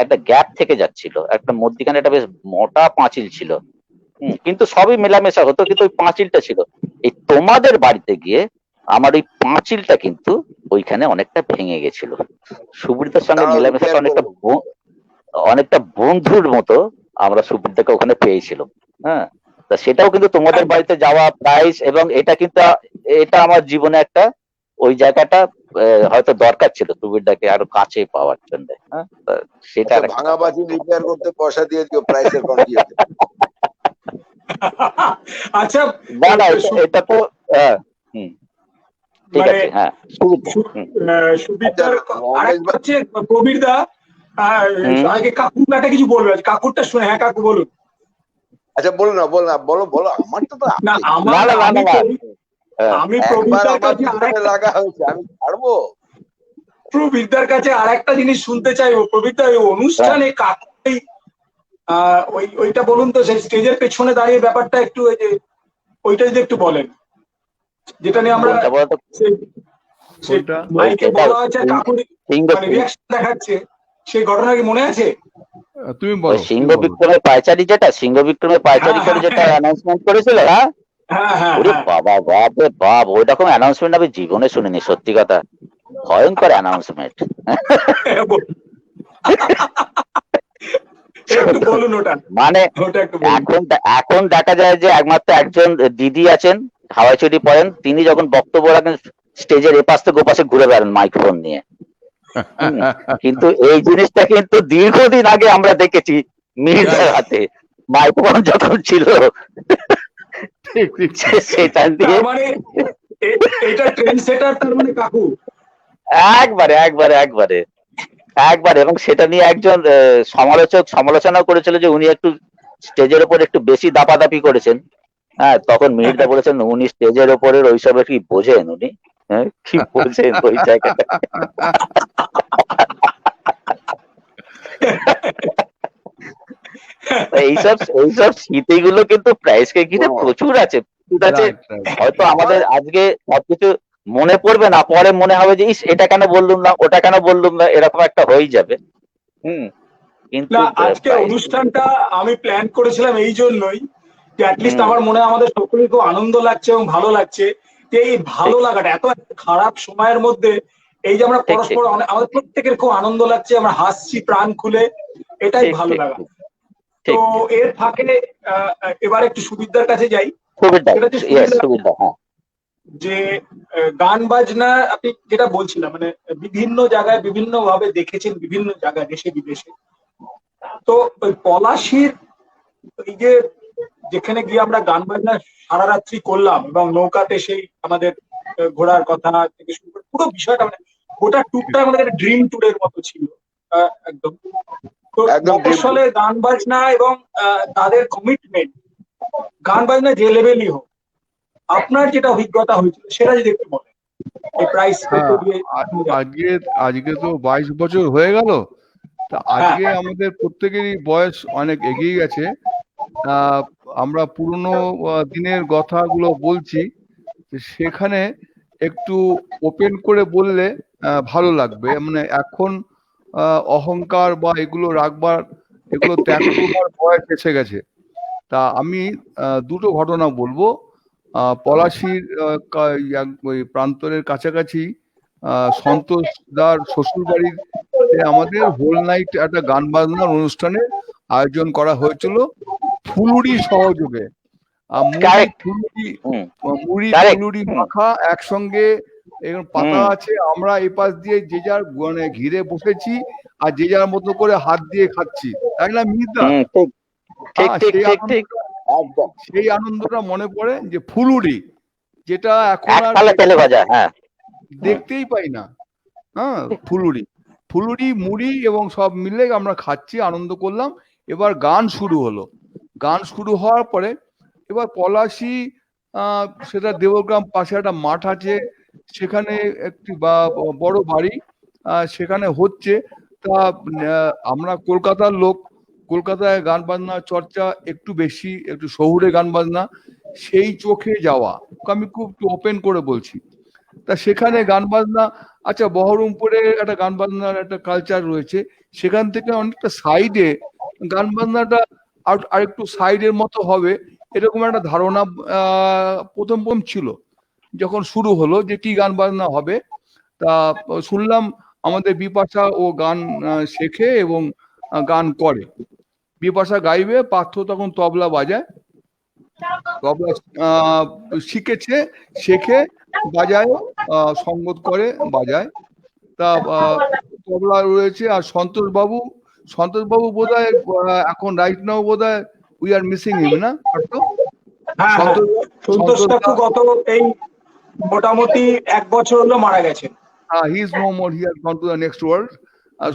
একটা গ্যাপ থেকে যাচ্ছিল, একটা মধ্যিখানে একটা বেশ মোটা পাঁচিল ছিল। কিন্তু সবই মেলামেশা হতো, কিন্তু ওই পাঁচিলটা ছিল। এই তোমাদের বাড়িতে গিয়ে আমার ওই পাঁচিলটা কিন্তু ওইখানে অনেকটা ভেঙে গেছিল। সুবীরদার সঙ্গে মেলামেশাটা অনেকটা বন্ধুর মতো আমরা সুবীরদাকে ওখানে পেয়েছিলাম। হ্যাঁ, তা সেটাও কিন্তু তোমাদের বাড়িতে যাওয়া প্রাইস, এবং এটা আমার জীবনে একটা, ওই জায়গাটা হয়তো দরকার ছিল সুবীরদাকে আরো কাছে পাওয়ার জন্য। হ্যাঁ, সেটা ভাঙা বাজি রিপেয়ার করতে পয়সা দিয়ে দিও প্রাইসের কন্টিনিউতে। আচ্ছা, না না, এটা তো ঠিক আছে। হ্যাঁ, সুবীরদার আরেকটা হচ্ছে প্রবীরদা, আগে কাকুর একটা কিছু বলবে, কাকুরটা শুনে। হ্যাঁ কাকু বলুন। আচ্ছা বলো না, বলো আমারটা তো না, আমি প্রবীরদার কাছে লাগা হয়েছে, আমি ছাড়বো। প্রবীরদার কাছে আরেকটা জিনিস শুনতে চাইবো। প্রবীরদা, ওই অনুষ্ঠানে কাকু ওইটা বলুন তো, সেই স্টেজের পেছনে দাঁড়িয়ে ব্যাপারটা একটু, ওই যে ওইটা যদি একটু বলেন। যেটা নিয়ে আমরা কোনটা বলতো? কোনটা? মাইকে এটা বলা হয়েছে, কাকুর সিংহ মানে রিয়াকশন দেখাচ্ছে, সেই ঘটনা কি মনে আছে? তুমি ওই বলো, সিংহ তুমি বলো। বিক্রমের পায়চারি, যেটা সিংহ বিক্রমের পায়চারি হ্যাঁ, করে যেটা হ্যাঁ, অ্যানাউন্সমেন্ট করেছিল, হ্যাঁ? হ্যাঁ, হ্যাঁ, ওরে হ্যাঁ। বাবা, বাপ রে বাপ, ওইরকম অ্যানাউন্সমেন্ট আমি জীবনে শুনিনি, সত্যি কথা। ভয়ঙ্কর অ্যানাউন্সমেন্ট। একটু বলুন ওটা, মানে ওটা একটু বলুন। এখন দেখা যায় যে একমাত্র একজন দিদি আছেন, হাওয়াই চটি পরেন, তিনি যখন বক্তব্য রাখেন স্টেজের এপাশ থেকে ওপাশে ঘুরে বেড়ান মাইক্রোফোন নিয়ে। হুম। কিন্তু এই জিনিসটা কিন্তু দীর্ঘদিন আগে আমরা দেখেছি মির্জার হাতে মাইক্রোফোন যখন ছিল, ঠিক ঠিক ঠিক। সেটা দিয়ে তার মানে এটা ট্রেন্ড সেটার, তার মানে কাকু। একবারে একবারে একবারে একবারে এবং সেটা নিয়ে একজন সমালোচনা করেছিল যে উনি একটু স্টেজের উপর একটু বেশি দাপাদাপি করেছেন। হ্যাঁ, তখন মিহিরদা বলেছেন উনি স্টেজের ওপরের ওইসবে কি বোঝেন, উনি হ্যাঁ কি বোঝেন ওই জায়গাটা। এইসব স্মৃতিগুলো কিন্তু প্রাইসকে ঘিরে প্রচুর আছে, ঠিক আছে। Right, right. হয়তো আমাদের আজকে সবকিছু মনে পড়বে না, পরে মনে হবে যে ইস এটা কেন বললুম না, ওটা কেন বললুম না, এরকম একটা হয়ে যাবে। কিন্তু না, আজকের অনুষ্ঠানটা আমি প্ল্যান করেছিলাম এই জন্যই যে অ্যাটলিস্ট আমার মনে হয় আমাদের সকলের খুব আনন্দ লাগছে এবং ভালো লাগছে যে এই ভালো লাগাটা এত একটা খারাপ সময়ের মধ্যে, এই যে আমরা ঠিক, পরস্পর আমাদের প্রত্যেকের খুব আনন্দ লাগছে, আমরা হাসছি প্রাণ খুলে, এটাই ঠিক, ভালো ঠিক, লাগা। ঠিক, তো এর ফাঁকে এবার একটু সুবিধার কাছে যাই। সুবিধা, এটা হচ্ছে ইয়েস, সুবিধা, হ্যাঁ। যে গান বাজনা আপনি যেটা বলছিলাম, মানে বিভিন্ন জায়গায় বিভিন্ন ভাবে দেখেছেন, বিভিন্ন জায়গায় দেশে বিদেশে। তো ওই পলাশির এই যে যেখানে গিয়ে আমরা গান বাজনা সারা রাত্রি করলাম এবং নৌকাতে সেই আমাদের ঘোরার কথা থেকে শুরু করে পুরো বিষয়টা, মানে গোটা ট্যুরটা আমাদের একটা ড্রিম ট্যুরের মতো ছিল একদম। তো একদম dream tour। মফস্বলে গান বাজনা এবং তাদের কমিটমেন্ট, গান বাজনা যে লেভেলই হোক, আপনার যেটা অভিজ্ঞতা হয়েছিল সেটা যদি একটু বলেন এই প্রাইস হ্যাঁ, আজকে তো 22 বছর হয়ে গেল। তা আজকে আমাদের প্রত্যেকেরই বয়স অনেক এগিয়ে গেছে। আমরা পুরনো দিনের কথাগুলো বলছি, সেখানে একটু ওপেন করে বললে ভালো লাগবে। মানে এখন অহংকার বা এগুলো রাখবার, এগুলো ত্যাগ করবার বয়স এসে গেছে। তা আমি দুটো ঘটনা বলবো। পলাশির ওই প্রান্তরের কাছাকাছি সন্তোষ দার শ্বশুর বাড়ির আমাদের হোল নাইট একটা গান বাজনার অনুষ্ঠানের আয়োজন করা হয়েছিল ফুলুরি সহযোগে। মুড়ি ফুলুরি মাখা একসঙ্গে পাতা আছে, আমরা এপাশ দিয়ে যে যার মানে ঘিরে বসেছি আর যে যার মতো করে হাত দিয়ে খাচ্ছি, তাই না মিহিরদা? সেই আনন্দটা মনে পড়ে যে ফুলুরি, যেটা এখন আর দেখতেই পাই না। হ্যাঁ, ফুলুরি মুড়ি এবং সব মিলে আমরা খাচ্ছি, আনন্দ করলাম। এবার গান শুরু হলো। গান শুরু হওয়ার পরে এবার পলাশি, সেটা দেবগ্রাম পাশে একটা মাঠ আছে, সেখানে একটি বড় বাড়ি, সেখানে হচ্ছে। তা আমরা কলকাতার লোক, কলকাতায় গান বাজনা চর্চা একটু বেশি, একটু শহুরে গান বাজনা, সেই চোখে যাওয়া, আমি খুব ওপেন করে বলছি। তা সেখানে গান বাজনা, আচ্ছা বহরমপুরে একটা গান বাজনার একটা কালচার রয়েছে, সেখান থেকে অনেকটা সাইডে গান বাজনাটা আর একটু সাইডের মতো হবে, এরকম একটা ধারণা প্রথম ছিল যখন শুরু হলো যে কি গান বাজনা হবে। তা শুনলাম আমাদের বিপাশা ও গান শেখে এবং গান করে। বিপাশা গাইবে, পার্থ তখন তবলা বাজায়, তবলা শিখেছে, শেখে, বাজায়, সঙ্গত করে, বাজায়। তা তবলা রয়েছে। আর সন্তোষ বাবু বোধহয় এখন রাইট নাও বোধহয় উই আর মিসিং হিম, না সন্তোষ কাকু গত এই মোটামুটি 1 বছর হলো মারা গেছেন। He is no more, he has gone to the next world.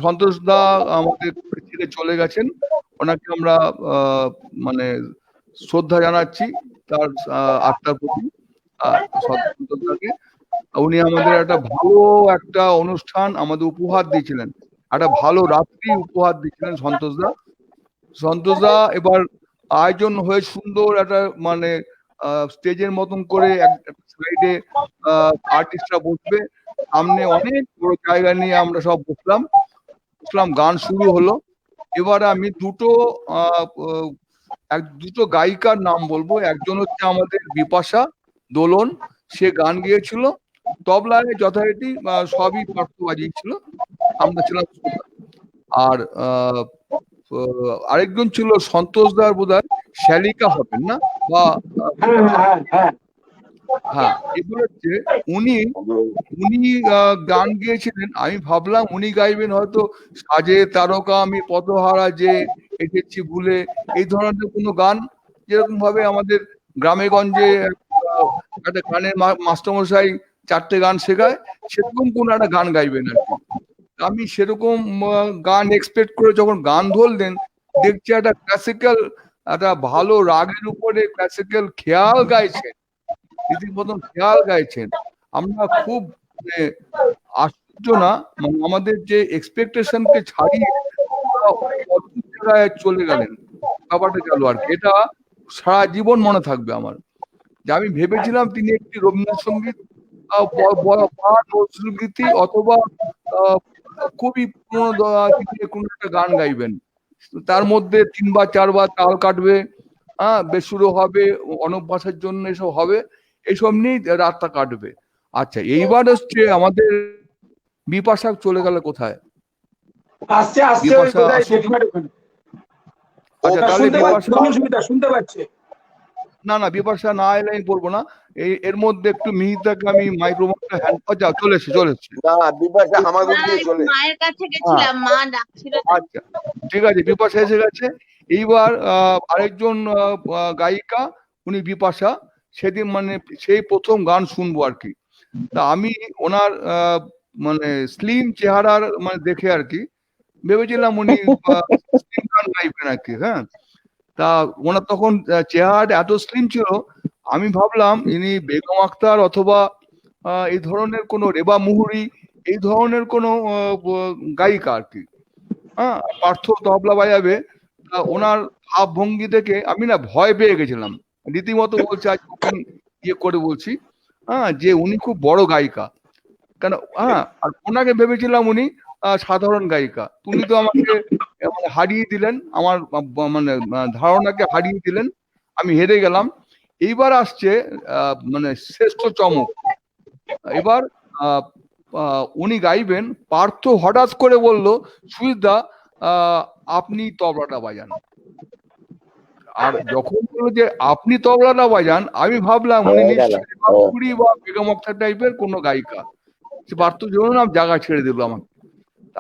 Santosh da আমাদের ছেড়ে চলে গেছেন, ওনাকে আমরা মানে শ্রদ্ধা জানাচ্ছি তার আত্মার প্রতি। সন্তোষদাকে, উনি আমাদের একটা ভালো একটা অনুষ্ঠান আমাদের উপহার দিয়েছিলেন, একটা ভালো রাত্রি উপহার দিয়েছিলেন সন্তোষদা। এবার আয়োজন হয়ে সুন্দর একটা মানে স্টেজের মতন করে সাইডে আর্টিস্টরা বসবে, সামনে অনেক বড় জায়গা নিয়ে আমরা সব বসলাম, গান শুরু হলো। এবার আমি দুটো গায়িকার নাম বলবো। একজন হচ্ছে আমাদের বিপাশা দোলন, সে গান গিয়েছিল, তবলায় যথারীতি সবই পার্থ বাজিয়েছিল, আমরা ছিলাম শ্রোতা। আর আরেকজন ছিল সন্তোষদার, বোধহয় শ্যালিকা হবেন না, বা হ্যাঁ, এগুলো হচ্ছে উনি গান গিয়েছিলেন। আমি ভাবলাম উনি গাইবেন হয়তো সাজে তারকা আমি পথহারা যে এসেছি ভুলে, এই ধরনের কোনো গান, যেরকম ভাবে আমাদের গ্রামে গঞ্জে একটা গানের মাস্টারমশাই 4টে গান শেখায়, সেরকম কোন একটা গান গাইবেন আর কি। আমি সেরকম গান এক্সপেক্ট করে যখন গান ধরলেন, দেখছি একটা ক্লাসিক্যাল, একটা ভালো রাগের উপরে ক্লাসিক্যাল খেয়াল গাইছেন, রীতিমতন খেয়াল গাইছেন। আমরা খুব আশ্চর্য না, মানে আমাদের যে এক্সপেকটেশনকে ছাড়িয়ে অদ্ভুত জায়গায় চলে গেলেন, ব্যাপারটা গেল আর কি। এটা সারা জীবন মনে থাকবে আমার, যে আমি ভেবেছিলাম তিনি একটি রবীন্দ্রসঙ্গীত বা নজরুলগীতি অথবা খুবই পুরোনো কোনো একটা গান গাইবেন, তার মধ্যে 3 বা 4 বার তাল কাটবে, বেসুরো হবে, অনভ্যাসের জন্য এসব হবে, এইসব নিয়ে রাতটা কাটবে। আচ্ছা, এইবার হচ্ছে আমাদের বিপাশা চলে গেল কোথায়? আসছে বিপাশা বোধহয় আসুক। জেঠিমার ওখানে। আচ্ছা, তাহলে বিপাশা, শুনতে পাচ্ছে। না বিপাশা না এলে আমি বলবো না। এর মধ্যে একটু মিহিদাকে আমি মাইক্রোফোনটা হ্যান্ড, যাও চলে এসছে। না, বিপাশা হামাগুড়ি দিয়ে চলে। মায়ের কাছে গেছিলাম, মা ডাকছিল। আচ্ছা, ঠিক আছে, বিপাশা এসে গেছে। এইবার আরেকজন গায়িকা, উনি বিপাশা, সেদিন মানে সেই প্রথম গান শুনবো আর কি। তা আমি ওনার মানে স্লিম চেহারার মানে দেখে আর কি ভেবেছিলাম উনি স্লিম গান গাইবেন আর কি। হ্যাঁ, তা ওনার তখন চেহারাটা এত স্লিম ছিল, আমি ভাবলাম ইনি বেগম আক্তার অথবা এই ধরনের কোনো রেবা মুহুরী, এই ধরনের কোনো গায়িকা আর কি। হ্যাঁ, পার্থ তবলা বাজাবে। ওনার ভাব ভঙ্গি দেখে আমি না ভয় পেয়ে গেছিলাম, রীতিমতো বলছি, আজ ওপেন ইয়ে করে বলছি, যে উনি খুব বড় গায়িকা। কেন, আর ওনাকে ভেবেছিলাম উনি সাধারণ গায়িকা। উনি তো আমাকে মানে হারিয়ে দিলেন, আমার মানে ধারণাকে হারিয়ে দিলেন, আমি হেরে গেলাম। এইবার আসছে মানে শ্রেষ্ঠ চমক। এবার উনি গাইবেন। পার্থ হঠাৎ করে বলল, সুজিতদা আপনি তবলাটা বাজান। আর যখন বললো যে আপনি তবলাটা বাজান, আমি ভাবলাম উনি নিশ্চয়ই বা বেগম আক্তার টাইপের কোনো গায়িকা। সে পার্থ যখন জায়গা ছেড়ে দিল আমাকে,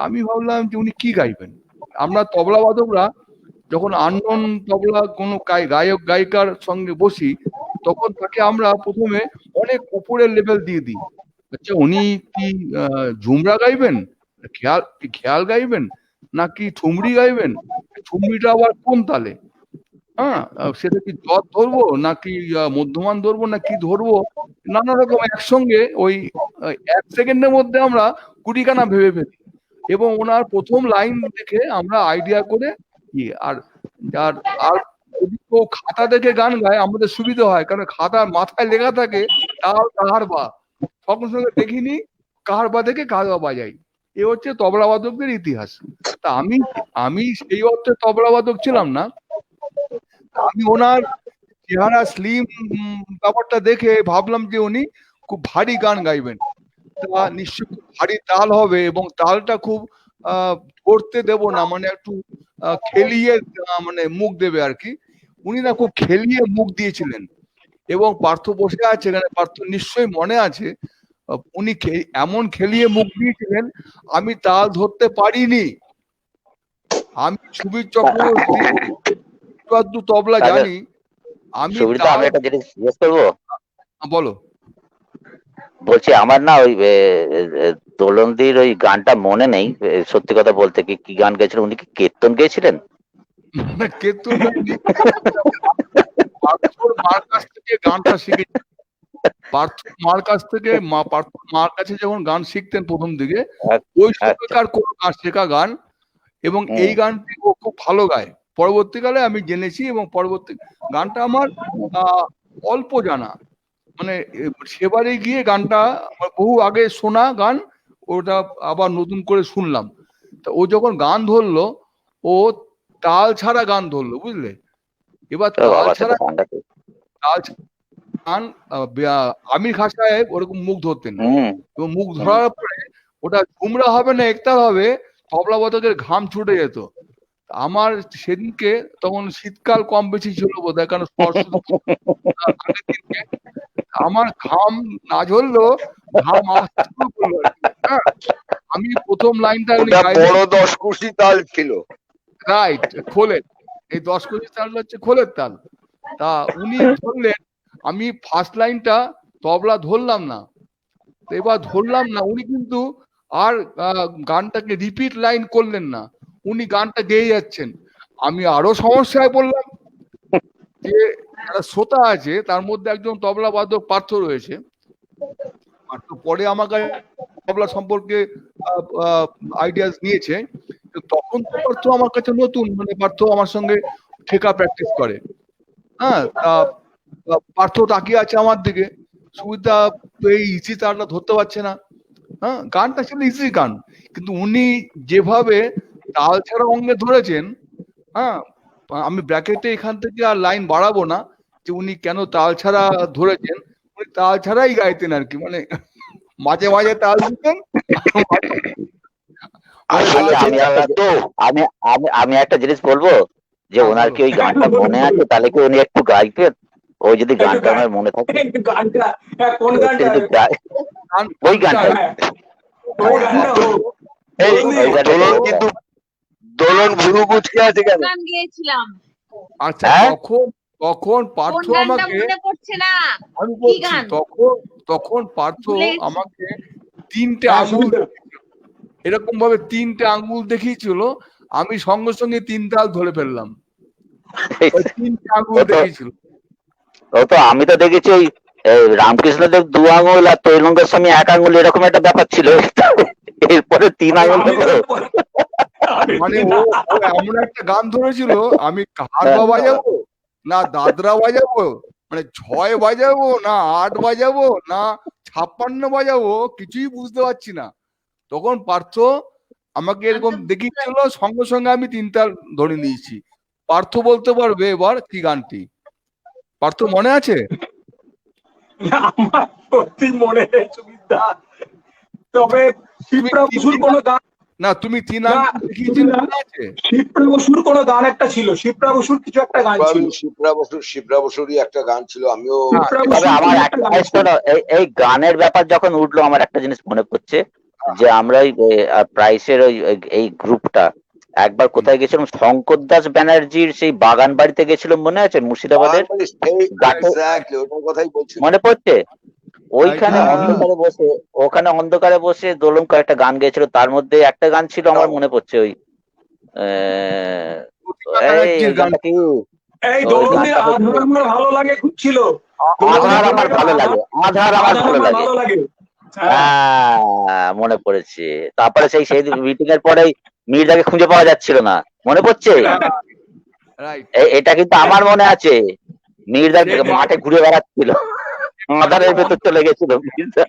আমি ভাবলাম যে উনি কি গাইবেন। আমরা তবলা বাদকরা যখন আননোন তবলা কোনো গায়ক গায়িকার সঙ্গে বসি, তখন তাকে আমরা প্রথমে অনেক উপরের লেভেল দিয়ে দিই। আচ্ছা, উনি কি ঝুমরা গাইবেন, খেয়াল গাইবেন, নাকি ঠুমরি গাইবেন, ঠুমরিটা আবার কোন তালে, সেটা কি জট ধরবো নাকি মধ্যমান ধরবো না কি ধরবো, নানা রকম একসঙ্গে ওই 1 সেকেন্ডের মধ্যে আমরা 20খানা ভেবে ফেলি। এবং ওনার প্রথম লাইন দেখে আমরা আইডিয়া করে আর আর যদি কেউ খাতা দেখে গান গায় আমাদের সুবিধা হয়, কারণ খাতার মাথায় লেখা থাকে তাল কাহার বা, সঙ্গে সঙ্গে দেখিনি কাহার বা দেখে কাহার বা বাজাই। এ হচ্ছে তবলা বাদকদের ইতিহাস। তা আমি সেই অর্থে তবলা বাদক ছিলাম না, আমি ওনার চেহারা স্লিম ব্যাপারটা দেখে ভাবলাম যে উনি খুব ভারী গান গাইবেন। তা নিশ্চয়ই খুব ভারী তাল হবে, এবং তালটা খুব ধরতে দেব না, মানে একটু খেলিয়ে মানে মুখ দেবে আর কি। উনি না খুব খেলিয়ে মুখ দিয়েছিলেন, এবং পার্থ বসে আছে এখানে, পার্থ নিশ্চয়ই মনে আছে, উনি এমন খেলিয়ে মুখ দিয়েছিলেন, আমি তাল ধরতে পারিনি। আমি সুবীর চক্রবর্তী তবলা জানি, আমি একটা জিনিস জিজ্ঞেস করবো। বলো। বলছি আমার না ওই দোলনদির ওই গানটা মনে নেই, সত্যি কথা বলতে। কি গান গেছিলেন উনি? কি কীর্তন গেয়েছিলেন? কীর্তন পার্থর মার কাছ থেকে গানটা শিখেছি। পার্থর মার কাছ থেকে, পার্থর মার কাছে যখন গান শিখতেন প্রথম দিকে, ওই সময়কার কোন গান শেখা গান, এবং এই গানটি ও খুব ভালো গায়। পরবর্তীকালে আমি জেনেছি, এবং পরবর্তী গানটা আমার অল্প জানা, মানে সেবারে গিয়ে গানটা আমার বহু আগে শোনা গান, ওটা আবার নতুন করে শুনলাম। তা ও যখন গান ধরলো, ও তাল ছাড়া গান ধরলো, বুঝলে? এবার ও তাল বাবা, ছাড়া সেটা সাংঘাতিক। গান আমির খান সাহেব ওরকম মুখ ধরতেন, হুম। এবং মুখ ধরার পরে ওটা ঝুমরা হবে না একতাল হবে, তবলাবাদকের ঘাম ছুটে যেত। আমার সেদিনকে তখন শীতকাল কম বেশি ছিল বোধহয়, কারণ সরস্বতী আগের দিনকে আমার ঘাম না ঝরলেও ঘাম আসতে শুরু করলো আর কি। হ্যাঁ, আমি প্রথম লাইনটা উনি ওটা গাইলেন, বড় 10 তাল ছিল। রাইট, খোলের, এই 10 তাল হচ্ছে খোলের তাল। তা উনি ধরলেন, আমি ফার্স্ট লাইনটা তবলা ধরলাম না। তো এবার ধরলাম না, উনি কিন্তু আর গানটাকে রিপিট লাইন করলেন না, উনি গানটা গেয়ে যাচ্ছেন। আমি আরো সমস্যায় পড়লাম, যে যারা শ্রোতা আছে তার মধ্যে একজন তবলা বাদক পার্থ রয়েছে। পার্থ পরে আমার কাছে তবলা সম্পর্কে আইডিয়াস নিয়েছে, তো তখন তো পার্থ আমার কাছে নতুন, মানে পার্থ আমার সঙ্গে ঠেকা প্র্যাকটিস করে। হ্যাঁ, পার্থ তাকিয়ে আছে আমার দিকে, সুবিধা তো এই ইজি তারটা ধরতে পারছে না। হ্যাঁ, গানটা ছিল ইজি গান, কিন্তু উনি যেভাবে তাল ছাড়া অঙ্গে ধরেছেন, হ্যাঁ, আমি ব্র্যাকেটে এখান থেকে আর লাইন বাড়াবো না যে উনি কেন তাল ছাড়া ধরেছেন। উনি তাল ছাড়াই গাইতেন আর কি, মানে মাঝে মাঝে তাল দিতেন, আসলে আমি আমি আমি আমি একটা জিনিস বলবো, যে ওনার কি ওই গানটা মনে আছে? তাহলে কি উনি একটু গাইতেন? ওই যদি গানটা আমার মনে থাকে, গানটা কোন একটু গানটা? যদি ওই গানটা, ওই গানটা ওই গানটা কিন্তু দোলন ভুরু কুচকে আছে কেন? গান গেয়েছিলাম, আচ্ছা, হ্যাঁ? তখন কোন পার্থ গানটা আমাকে, মনে পড়ছে না। আমি কি বলছি, গান? তখন পার্থ ভুলে গেছি। আমাকে 3টে আঙুল, এরকম ভাবে 3টে আঙ্গুল দেখিয়েছিল, আমি সঙ্গে সঙ্গে 3 তাল ধরে ফেললাম। ওই 3টে আঙ্গুল দেখিয়েছিল। ও তো আমি তো দেখেছি ওই রামকৃষ্ণদেব 2 আঙুল আর তৈলঙ্গ স্বামী 1 আঙুল, এরকম একটা ব্যাপার ছিল। এরপরে 3 আঙুল হলো। মানে ও এমন একটা গান ধরেছিল, আমি হারবা বাজাবো না দাদরা বাজাবো, মানে 6 বাজাবো না 8 বাজাবো না 56 বাজাবো, কিছুই বুঝতে পারছি না। তখন পার্থ আমাকে এরকম দেখিয়েছিল, সঙ্গে সঙ্গে আমি 3 তাল ধরে নিয়েছি। পার্থ বলতে পারবে এবার কি গানটি, পার্থ মনে আছে? আমার সত্যি মনে নেই সুবিধা, তবে শিপ্রা বসুর কোন গান, না তুমি 3 আঙ্গুল দেখিয়েছিলে, মনে আছে? শিপ্রা বসুর কোন গান একটা ছিল, শিপ্রা বসুর কিছু একটা গান ছিল। শিপ্রা বসুরই একটা গান ছিল, আমিও তবে আমার একটা এই গানের ব্যাপার যখন উঠলো, আমার একটা জিনিস মনে পড়ছে, যে আমরা প্রাইসের এই গ্রুপটা একবার কোথায় গেছিলাম, শঙ্কর দাস ব্যানার্জির সেই বাগান বাড়িতে গেছিলাম, মনে আছে? মুর্শিদাবাদের ওটার কথাই বলছি। মনে পড়ছে? ওইখানে অন্ধকারে বসে দোলন কয়েকটা গান গেছিল, তার মধ্যে একটা গান ছিল আমার মনে পড়ছে, ওই গানটা কি, এই দোলনের আধার আমার ভালো লাগে খুব ছিল, আধার আমার ভালো লাগে, আধার আমার ভালো লাগে। হ্যাঁ, মনে পড়েছে। তারপরে সেই মিটিং এর পরে মির্জাকে খুঁজে পাওয়া যাচ্ছিল না, মনে পড়ছে? এটা কিন্তু আমার মনে আছে, মির্জা মাঠে ঘুরে বেড়াচ্ছিল, আধারের ভেতর চলে গেছিল মির্জা।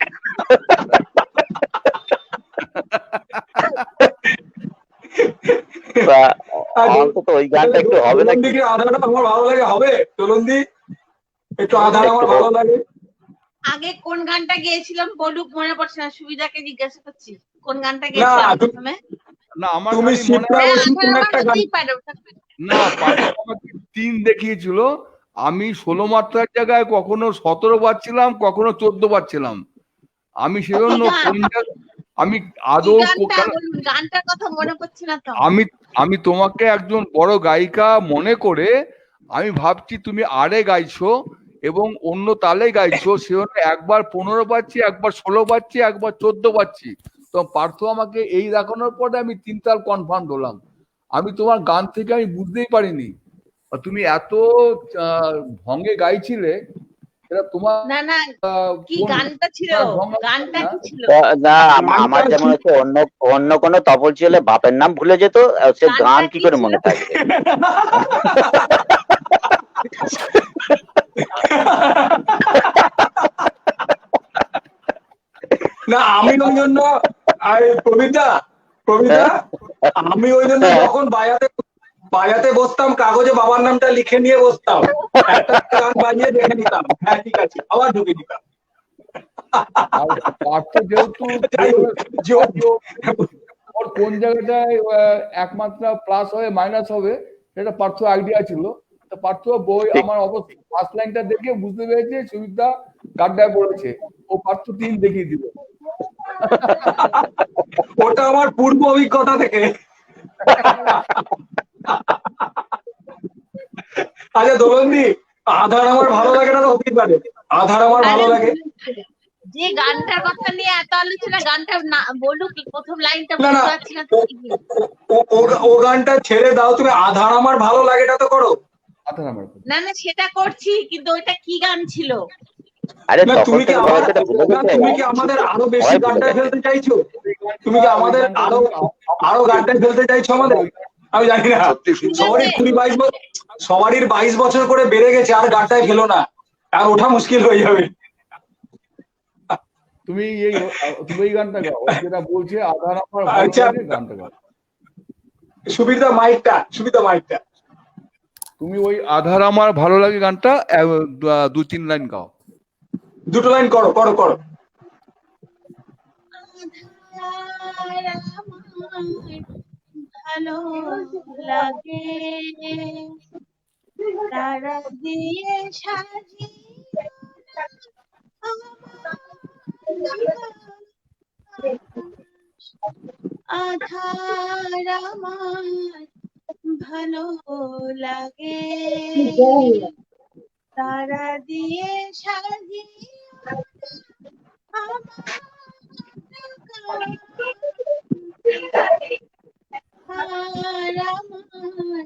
অন্তত ওই গানটা একটু হবে নাকি? আধারটা আমার ভালো লাগে, হবে দোলন্দি একটু আধার আমার ভালো লাগে। আগে কোন গানটা গেয়েছিলাম বলুক, মনে পড়ছে না, সুবিধাকে জিজ্ঞাসা করছি কোন গানটা গেয়েছিলাম প্রথমে। না আমার তুমি শিপ্রা বসুর কোন একটা গান, না 3 দেখিয়েছিল, আমি 16 মাত্রার জায়গায় কখনো 17 পাচ্ছিলাম, কখনো 14 পাচ্ছিলাম। আমি সেজন্য আমি আদৌ গানটার কথা মনে পড়ছে না তো। আমি তোমাকে একজন বড় গায়িকা মনে করে আমি ভাবছি তুমি আরে গাইছো এবং অন্য তালে গাইছো, সেজন্য একবার 15 পাচ্ছি, একবার 16 পাচ্ছি, একবার 14 পাচ্ছি। তো পার্থ আমাকে এই দেখানোর পরে আমি 3 তাল কনফার্ম হলাম। আমি তোমার গান থেকে আমি বুঝতেই পারিনি তুমি এত ভঙ্গে গাইছিলে। এটা তোমার না কি গানটা ছিল, গানটা কি ছিল? না আমার যেমন হচ্ছে অন্য কোনো তপল ছিল, বাপের নাম ভুলে যেত, সে গান কি করে মনে থাকবে? না আমি ওই জন্য প্রবীরদা আমি ওই জন্য যখন বাজাতে বসতাম কাগজে বাবার নামটা লিখে নিয়ে বসতাম, একটা গান বাজিয়ে দেখে নিতাম, হ্যাঁ ঠিক আছে, আবার ঢুকে দিতাম। আর পার্থ যেহেতু ওর কোন জায়গাটায় একমাত্রা প্লাস হয়ে মাইনাস হবে সেটা পার্থ আইডিয়া ছিল। তো পার্থ বই আমার অবস্থা ফার্স্ট লাইনটা দেখে বুঝতে পেরেছে সুবিধা গাড্ডায় পড়েছে, ও পার্থ 3 দেখিয়ে দিল। ওটা আমার পূর্ব অভিজ্ঞতা থেকে। আচ্ছা দোলনদি, আধার আমার ভালো লাগে না তো হতেই পারে, আধার আমার ভালো লাগে। যে গানটার কথা নিয়ে এত আলোচনা, গানটা বলুক প্রথম লাইনটা না বুঝতে না পারছি না তো। ও গানটা ছেড়ে দাও, তুমি আধার আমার ভালো লাগেটা তো করো। আধার আমার না না সেটা করছি, কিন্তু ওইটা কি গান ছিল? আরে না তখন তুমি কি থেকে আমার সবাই সেটা ভুলে গেছে। তুমি কি আমাদের আরো বেশি সবাই ভুলে গানটায় গেছে। ফেলতে চাইছো? তুমি কি আমাদের আরো গানটায় ফেলতে চাইছো আমাদের? আমি জানি না, সত্যি সবারই 20-22 বছর, সবারই 22 বছর করে বেড়ে গেছে, আর গানটায় ফেলো না, আর ওঠা মুশকিল হয়ে যাবে। তুমি এই গানটা গাও যেটা বলছে আধার আমার ভালো আচ্ছা। লাগে, গানটা গাও। সুবিধা মাইকটা তুমি ওই আধার আমার ভালো লাগে গানটা 2-3 লাইন গাও। 2 লাইন করো। আধার আমার ভালো লাগে, তারা দিয়ে সাজিয়ে আধার আমার ভালো লাগে, তারা দিয়ে সাজিয়ে আধার আমার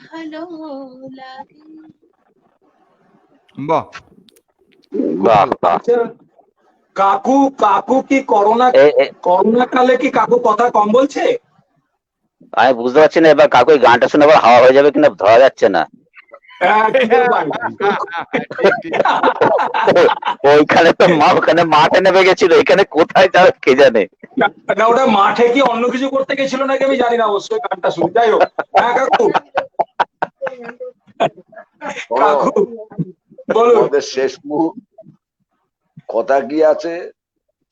ভালো লাগে। বাহ, বাহ বাহ। আচ্ছা, কাকু কি করোনা কালে কি কাকু কথা কম বলছে? আমি বুঝতে পারছি না এবার কাকু গানটা শুনে আবার হাওয়া হয়ে যাবে কিনা ধরা যাচ্ছে না। কি বলবো? ওইখানে তো ওখানে মাঠে নেমে গেছিল, এখানে কোথায় যাবে কে জানে। না ওটা মাঠে কি অন্য কিছু করতে গেছিল নাকি আমি জানি না, অবশ্যই গানটা শুনি। যাই হোক, হ্যাঁ কাকু বলুন। আমাদের শেষ কথা কি আছে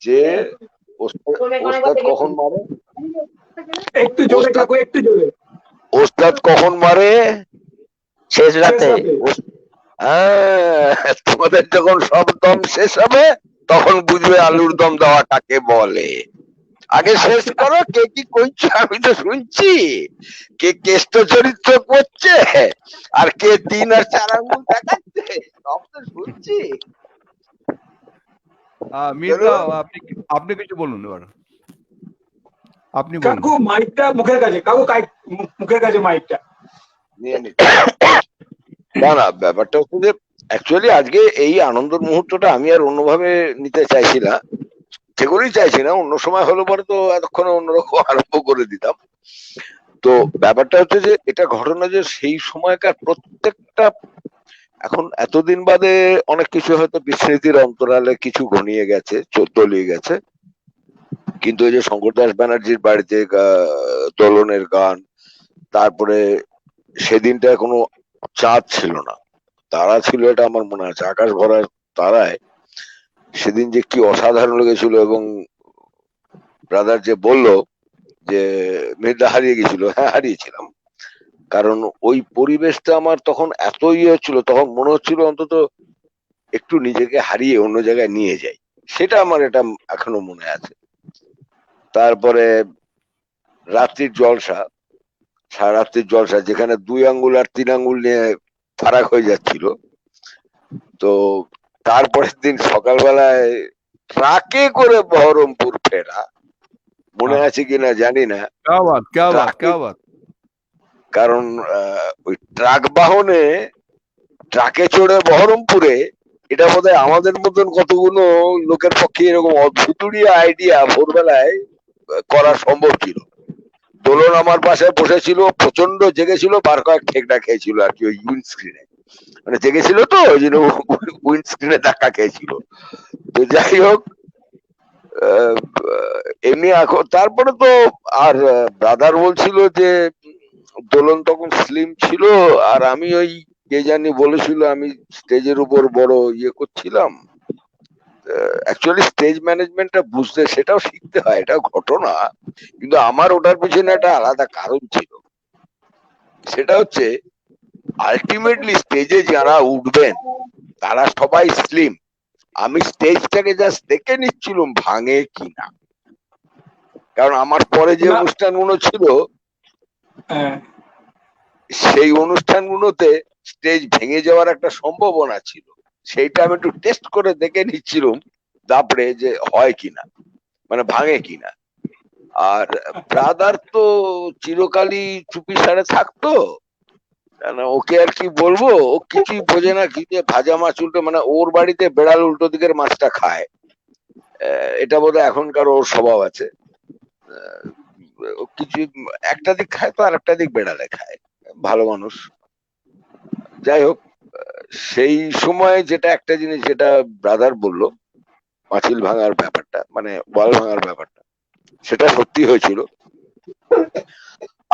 যে ওস্তাদ কখন মারে, একটু জোরে কাকু, একটু জোরে। ওস্তাদ কখন মারে? শেষ রাতে। তোমাদের যখন সব দম শেষ হবে তখন বুঝবে আলুর দম দেওয়া কাকে বলে। আগে শেষ করো, কে কি করছে আমি তো শুনছি, কে কেষ্ট চরিত্র করছে আর কে 3 আর 4 আঙ্গুল দেখাচ্ছে, সব তো শুনছি। মির্জা আপনি কিছু বলুন এবার, আপনি বলুন। কাকু মাইকটা মুখের কাছে, কাকু মুখের কাছে মাইকটা নিয়ে নিতে। না ব্যাপারটা হচ্ছে যে অ্যাকচুয়ালি আজকে এই আনন্দের মুহূর্তটা আমি আর অন্যভাবে নিতে চাইছি না, সেগুলোই চাইছি না। অন্য সময় হলো পরে তো এতক্ষণে অন্যরকম আরম্ভ করে দিতাম। তো ব্যাপারটা হচ্ছে যে এটা ঘটনা যে সেই সময়কার প্রত্যেকটা, এখন এতদিন বাদে অনেক কিছু হয়তো বিস্মৃতির অন্তরালে কিছু ঘনিয়ে গেছে, তলিয়ে গেছে, কিন্তু ওই যে শঙ্কর দাস ব্যানার্জির বাড়িতে দোলনের গান, তারপরে সেদিনটা কোনো চাঁদ ছিল না, তারা ছিল, এটা আমার মনে আছে, আকাশ ভরা তারায় সেদিন যে কি অসাধারণ লেগেছিল। এবং ব্রাদার যে বলল যে মেয়েটা হারিয়ে গেছিল, হ্যাঁ হারিয়েছিলাম, কারণ ওই পরিবেশটা আমার তখন এত হচ্ছিল, তখন মনে হচ্ছিল অন্তত একটু নিজেকে হারিয়ে অন্য জায়গায় নিয়ে যাই, সেটা আমার এটা এখনো মনে আছে। তারপরে রাত্রির জলসা, সারা রাত্রির জলসা, যেখানে 2 আঙ্গুল আর 3 আঙ্গুল নিয়ে ফারাক হয়ে যাচ্ছিল। তো তারপরের দিন সকালবেলায় ট্রাকে করে বহরমপুর ফেরা, মনে আছে কিনা জানি না, কারণ ওই ট্রাক বাহনে ট্রাকে চড়ে বহরমপুরে, এটা বোধহয় আমাদের মতন কতগুলো লোকের পক্ষে এরকম অদ্ভুতুড়িয়া আইডিয়া ভোরবেলায় করা সম্ভব ছিল। দোলন আমার পাশে বসেছিল, প্রচন্ড জেগেছিল, বার কয়েক ঠেকটা খেয়েছিল আর কি ওই উইন্ড স্ক্রিনে। মানে জেগেছিল তো ওই জন্য উইন্ডস্ক্রিনে ধাক্কা খেয়েছিল। তো যাই হোক, আহ, এমনি এখন তারপরে তো আর ব্রাদার বলছিল যে দোলন তখন স্লিম ছিল, আর আমি ওই কে জানি বলেছিল আমি স্টেজের উপর বড় ইয়ে করছিলাম। অ্যাকচুয়ালি স্টেজ ম্যানেজমেন্টটা বুঝতে, সেটাও শিখতে হয়, এটাও ঘটনা, কিন্তু আমার ওটার পিছনে একটা আলাদা কারণ ছিল। সেটা হচ্ছে আলটিমেটলি স্টেজে যারা উঠবেন তারা সবাই স্লিম। আমি স্টেজটাকে জাস্ট দেখে নিচ্ছিলাম ভাঙে কিনা, কারণ আমার পরে যে না, অনুষ্ঠানগুলো ছিল হ্যাঁ, সেই অনুষ্ঠানগুলোতে স্টেজ ভেঙে যাওয়ার একটা সম্ভাবনা ছিল, সেইটা আমি একটু টেস্ট করে দেখে নিচ্ছিলাম তারপরে যে হয় কিনা, মানে ভাঙে কিনা। আর ব্রাদার তো চিরকালই চুপি সারে থাকতো, না ওকে আর কি বলবো, ও কিছুই বোঝে না, কি যে ভাজা মাছ উল্টো, মানে ওর বাড়িতে বেড়াল উল্টো দিকের মাছটা খায়, এটা বোধহয় এখনকার ওর স্বভাব আছে। ও কিছু একটা দিক খায় তো আর একটা দিক বেড়ালে খায়, ভালো মানুষ। যাই হোক, সেই সময় যেটা একটা জিনিস যেটা ব্রাদার বললো, পাঁচিল ভাঙার ব্যাপারটা, মানে ওয়াল ভাঙার ব্যাপারটা, সেটা সত্যি হয়েছিল।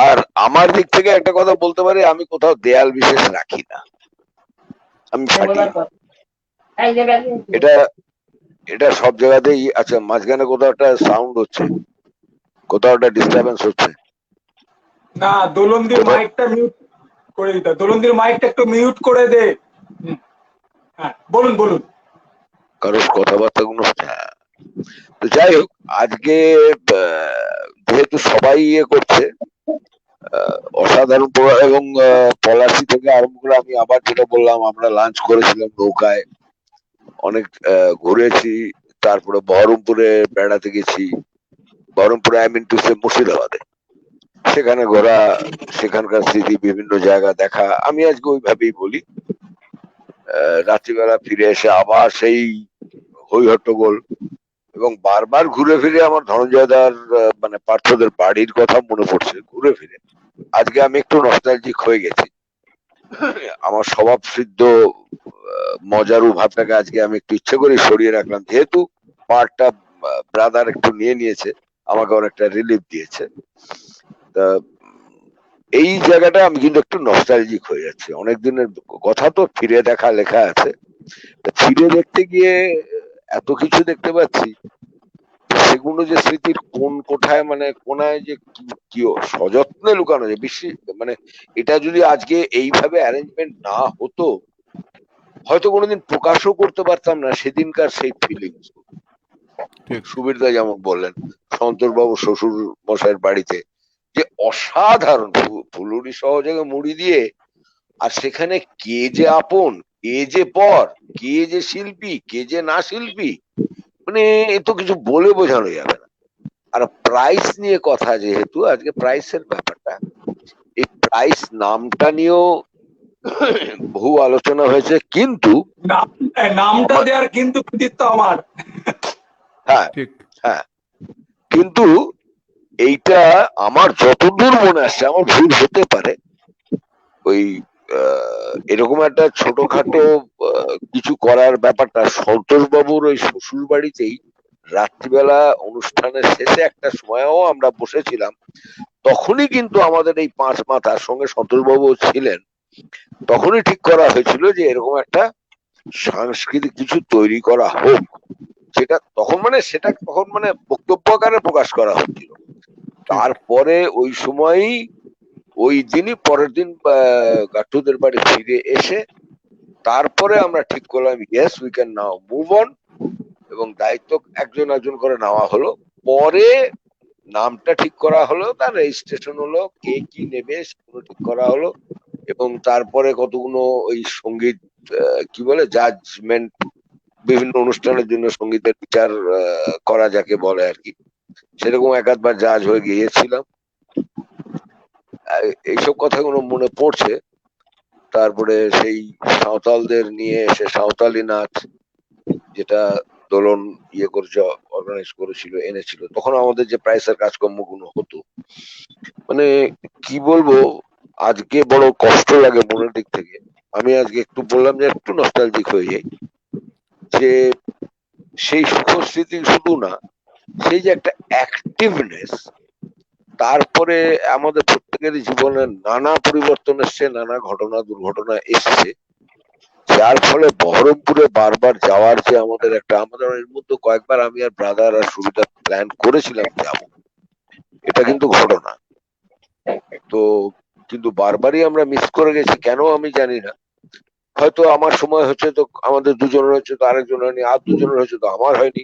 আর আমার দিক থেকে একটা কথা বলতে পারি, আমি কোথাও দেয়াল বিশেষ রাখি না, আমি ফাটি। এটা এটা সব জায়গাতেই। আচ্ছা, মাঝখানে কোথাও একটা সাউন্ড হচ্ছে, কোথাও একটা ডিস্টারবেন্স হচ্ছে। না, দোলনদির মাইকটা মিউট করে দিতে হবে। দোলনদির মাইকটা একটু মিউট করে দে। হ্যাঁ, বলুন বলুন। কারোর কথাবার্তা গুলো, হ্যাঁ। তো যাই হোক, আজকে যেহেতু সবাই ইয়ে করছে, অসাধারণ এবং পলাশি থেকে আরম্ভ করে আমি আবার যেটা বললাম, আমরা লাঞ্চ করেছিলাম নৌকায়, অনেক ঘুরেছি, তারপরে বহরমপুরে বেড়াতে গেছি, বহরমপুরে আই মিন টু সে মুর্শিদাবাদে, সেখানে ঘোরা, সেখানকার স্মৃতি, বিভিন্ন জায়গা দেখা। আমি আজকে ওইভাবেই বলি, রাত্রিবেলা ফিরে এসে আবার সেই হই হট্টগোল, এবং বারবার ঘুরে ফিরে আমার ধনঞ্জয়দার মানে পার্থদের বাড়ির কথা মনে পড়ছে ঘুরে ফিরে। আজকে আমি একটু নস্টালজিক হয়ে গেছি, আমার স্বভাব সিদ্ধ মজারু ভাবটাকে আজকে আমি একটু ইচ্ছে করে সরিয়ে রাখলাম, যেহেতু পার্টটা ব্রাদার একটু নিয়ে নিয়েছে, আমাকে অনেকটা রিলিফ দিয়েছে। তা এই জায়গাটা আমি কিন্তু একটু নস্টালজিক হয়ে যাচ্ছে, অনেকদিনের কথা তো, ফিরে দেখা লেখা আছে, ফিরে দেখতে গিয়ে এত কিছু দেখতে পাচ্ছি, সেগুলো যে স্মৃতির কোন কোঠায়, মানে কোনায় যে কি সযত্নে লুকানো যায়, মানে এটা যদি আজকে এইভাবে অ্যারেঞ্জমেন্ট না হতো, হয়তো কোনোদিন প্রকাশও করতে পারতাম না সেদিনকার সেই ফিলিংস। সুবীরদা যেমন বললেন, সন্তোষবাবু শ্বশুর মশাইয়ের বাড়িতে যে অসাধারণ ফুলুরি সহযোগে মুড়ি দিয়ে, আর সেখানে কে যে আপন, কে যে পর, কে যে শিল্পী, কে যে না শিল্পী, মানে এ তো কিছু বলে বোঝানো যাবে না। আর প্রাইস নিয়ে কথা, যেহেতু আজকে প্রাইসের ব্যাপারটা, এই প্রাইস নামটা নিয়েও বহু আলোচনা হয়েছে, কিন্তু নামটা দেওয়ার কিন্তু কৃতিত্ব আমার। হ্যাঁ হ্যাঁ, কিন্তু এইটা আমার যতদূর মনে আসছে, আমার ভুল হতে পারে, ওই এরকম একটা ছোটখাটো কিছু করার ব্যাপারটা সন্তোষ বাবুর ওই শ্বশুর বাড়িতেই রাত্রিবেলা অনুষ্ঠানের শেষে একটা সময়ও আমরা বসেছিলাম, তখনই কিন্তু আমাদের এই পাঁচ মাথার সঙ্গে সন্তোষ বাবু ছিলেন, তখনই ঠিক করা হয়েছিল যে এরকম একটা সাংস্কৃতিক কিছু তৈরি করা হোক, সেটা তখন মানে বক্তব্য আকারে প্রকাশ করা হচ্ছিল। তারপরে ওই সময়ই, ওই দিনই পরের দিন গাট্টুদের বাড়ি ফিরে এসে তারপরে আমরা ঠিক করলাম, yes we can now move on, এবং দায়িত্ব একজন একজন করে নেওয়া হলো। পরে নামটা ঠিক করা হলো, তার রেজিস্ট্রেশন হলো, কে কি নেবে সেগুলো ঠিক করা হলো, এবং তারপরে কতগুলো ওই সঙ্গীত কি বলে জাজমেন্ট, বিভিন্ন অনুষ্ঠানের জন্য সঙ্গীতের বিচার করা যাকে বলে আর কি, সেরকম একাধবার জাজ হয়ে গিয়েছিলাম। এইসব কথাগুলো মনে পড়ছে। তারপরে সেই সাঁওতালদের নিয়ে এসে সাঁওতালি নাচ, যেটা দোলন ইয়ে করেছে, অর্গানাইজ করেছিল, এনেছিল, তখন আমাদের যে প্রাইসের কাজকর্মগুলো হতো, মানে কি বলবো, আজকে বড় কষ্ট লাগে মনের দিক থেকে। আমি আজকে একটু বললাম যে একটু নস্টালজিক হয়ে যাই, যে সেই সুখ স্মৃতি শুধু না, সেই যে একটা অ্যাক্টিভনেস, তারপরে আমাদের প্রত্যেকেরই জীবনে নানা পরিবর্তন এসছে, নানা ঘটনা দুর্ঘটনা এসছে, যার ফলে বহরমপুরে বারবার যাওয়ার যে আমাদের এর মধ্যে কয়েকবার আমি আর ব্রাদার আর সুবিধা প্ল্যান করেছিলাম যাবো, এটা কিন্তু ঘটনা। তো কিন্তু বারবারই আমরা মিস করে গেছি, কেন আমি জানি না। হয়তো আমার সময় হচ্ছে তো আমাদের দুজনের হচ্ছে, তো আরেকজন হয়নি, আর দুজনের হচ্ছে তো আমার হয়নি,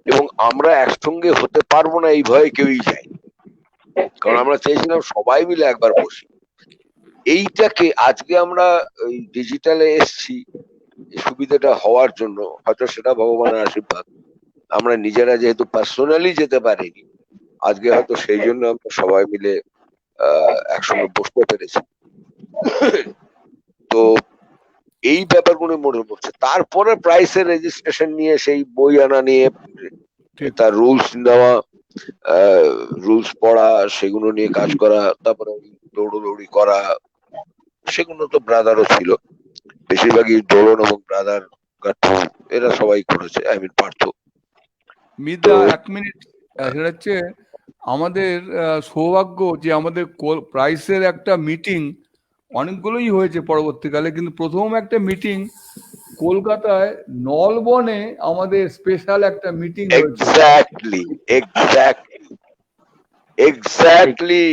এবং আমরা একসঙ্গে হতে পারবো না এই ভয়ে কেউই যাই। কারণ আমরা চেয়েছিলাম সবাই মিলে একবার বসি। এইটাকে আজকে আমরা ওই ডিজিটালে এসছি এই সুবিধাটা হওয়ার জন্য, হয়তো সেটা ভগবানের আশীর্বাদ। আমরা নিজেরা যেহেতু পার্সোনালি যেতে পারিনি, আজকে হয়তো সেই জন্য আমরা সবাই মিলে একসঙ্গে বসতে পেরেছি। তো এই ব্যাপারগুলো মনে পড়ছে। তারপরে প্রাইসের রেজিস্ট্রেশন নিয়ে, সেই বই আনা নিয়ে, তার রুলস নেওয়া, রুলস পড়া, সেগুলো নিয়ে কাজ করা, তারপরে দৌড়দৌড়ি করা, সেগুলো তো ব্রাদারও ছিল বেশিরভাগই। দোলন এবং ব্রাদার গাঠু এরা সবাই করেছে, আই মিন পার্থ। মিদা, 1 মিনিট। সেটা হচ্ছে আমাদের সৌভাগ্য যে আমাদের প্রাইসের একটা মিটিং, অনেকগুলোই হয়েছে পরবর্তীকালে, কিন্তু প্রথম একটা মিটিং কলকাতায় নলবনে আমাদের স্পেশাল একটা মিটিং হয়েছে। এক্স্যাক্টলি।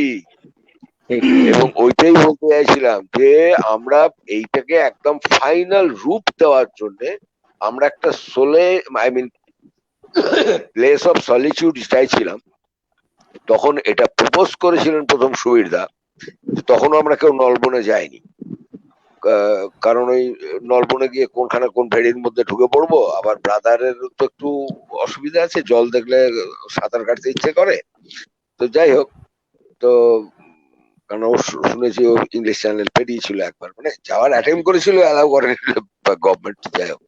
এবং ওইটাই বলতে চাইছিলাম যে আমরা এইটাকে একদম ফাইনাল রূপ দেওয়ার জন্য আমরা একটা প্লেস অফ সলিটিউড চাইছিলাম। তখন এটা প্রপোজ করেছিলেন প্রথম সুবীরদা, তখন আমরা কেউ নলবনে যাইনি। কারণ ওই নলবনে গিয়ে কোনখানে কোন ভেড়ির মধ্যে ঢুকে পড়বো, আবার ব্রাদারের তো একটু অসুবিধা আছে, জল দেখলে সাঁতার কাটতে ইচ্ছে করে। তো যাই হোক, তো কারণ ও শুনেছি ও ইংলিশ চ্যানেল পেরিয়েছিল একবার, মানে যাওয়ার অ্যাটেম্প করেছিল, অ্যালাউ করেনি গভর্নমেন্ট। যাই হোক,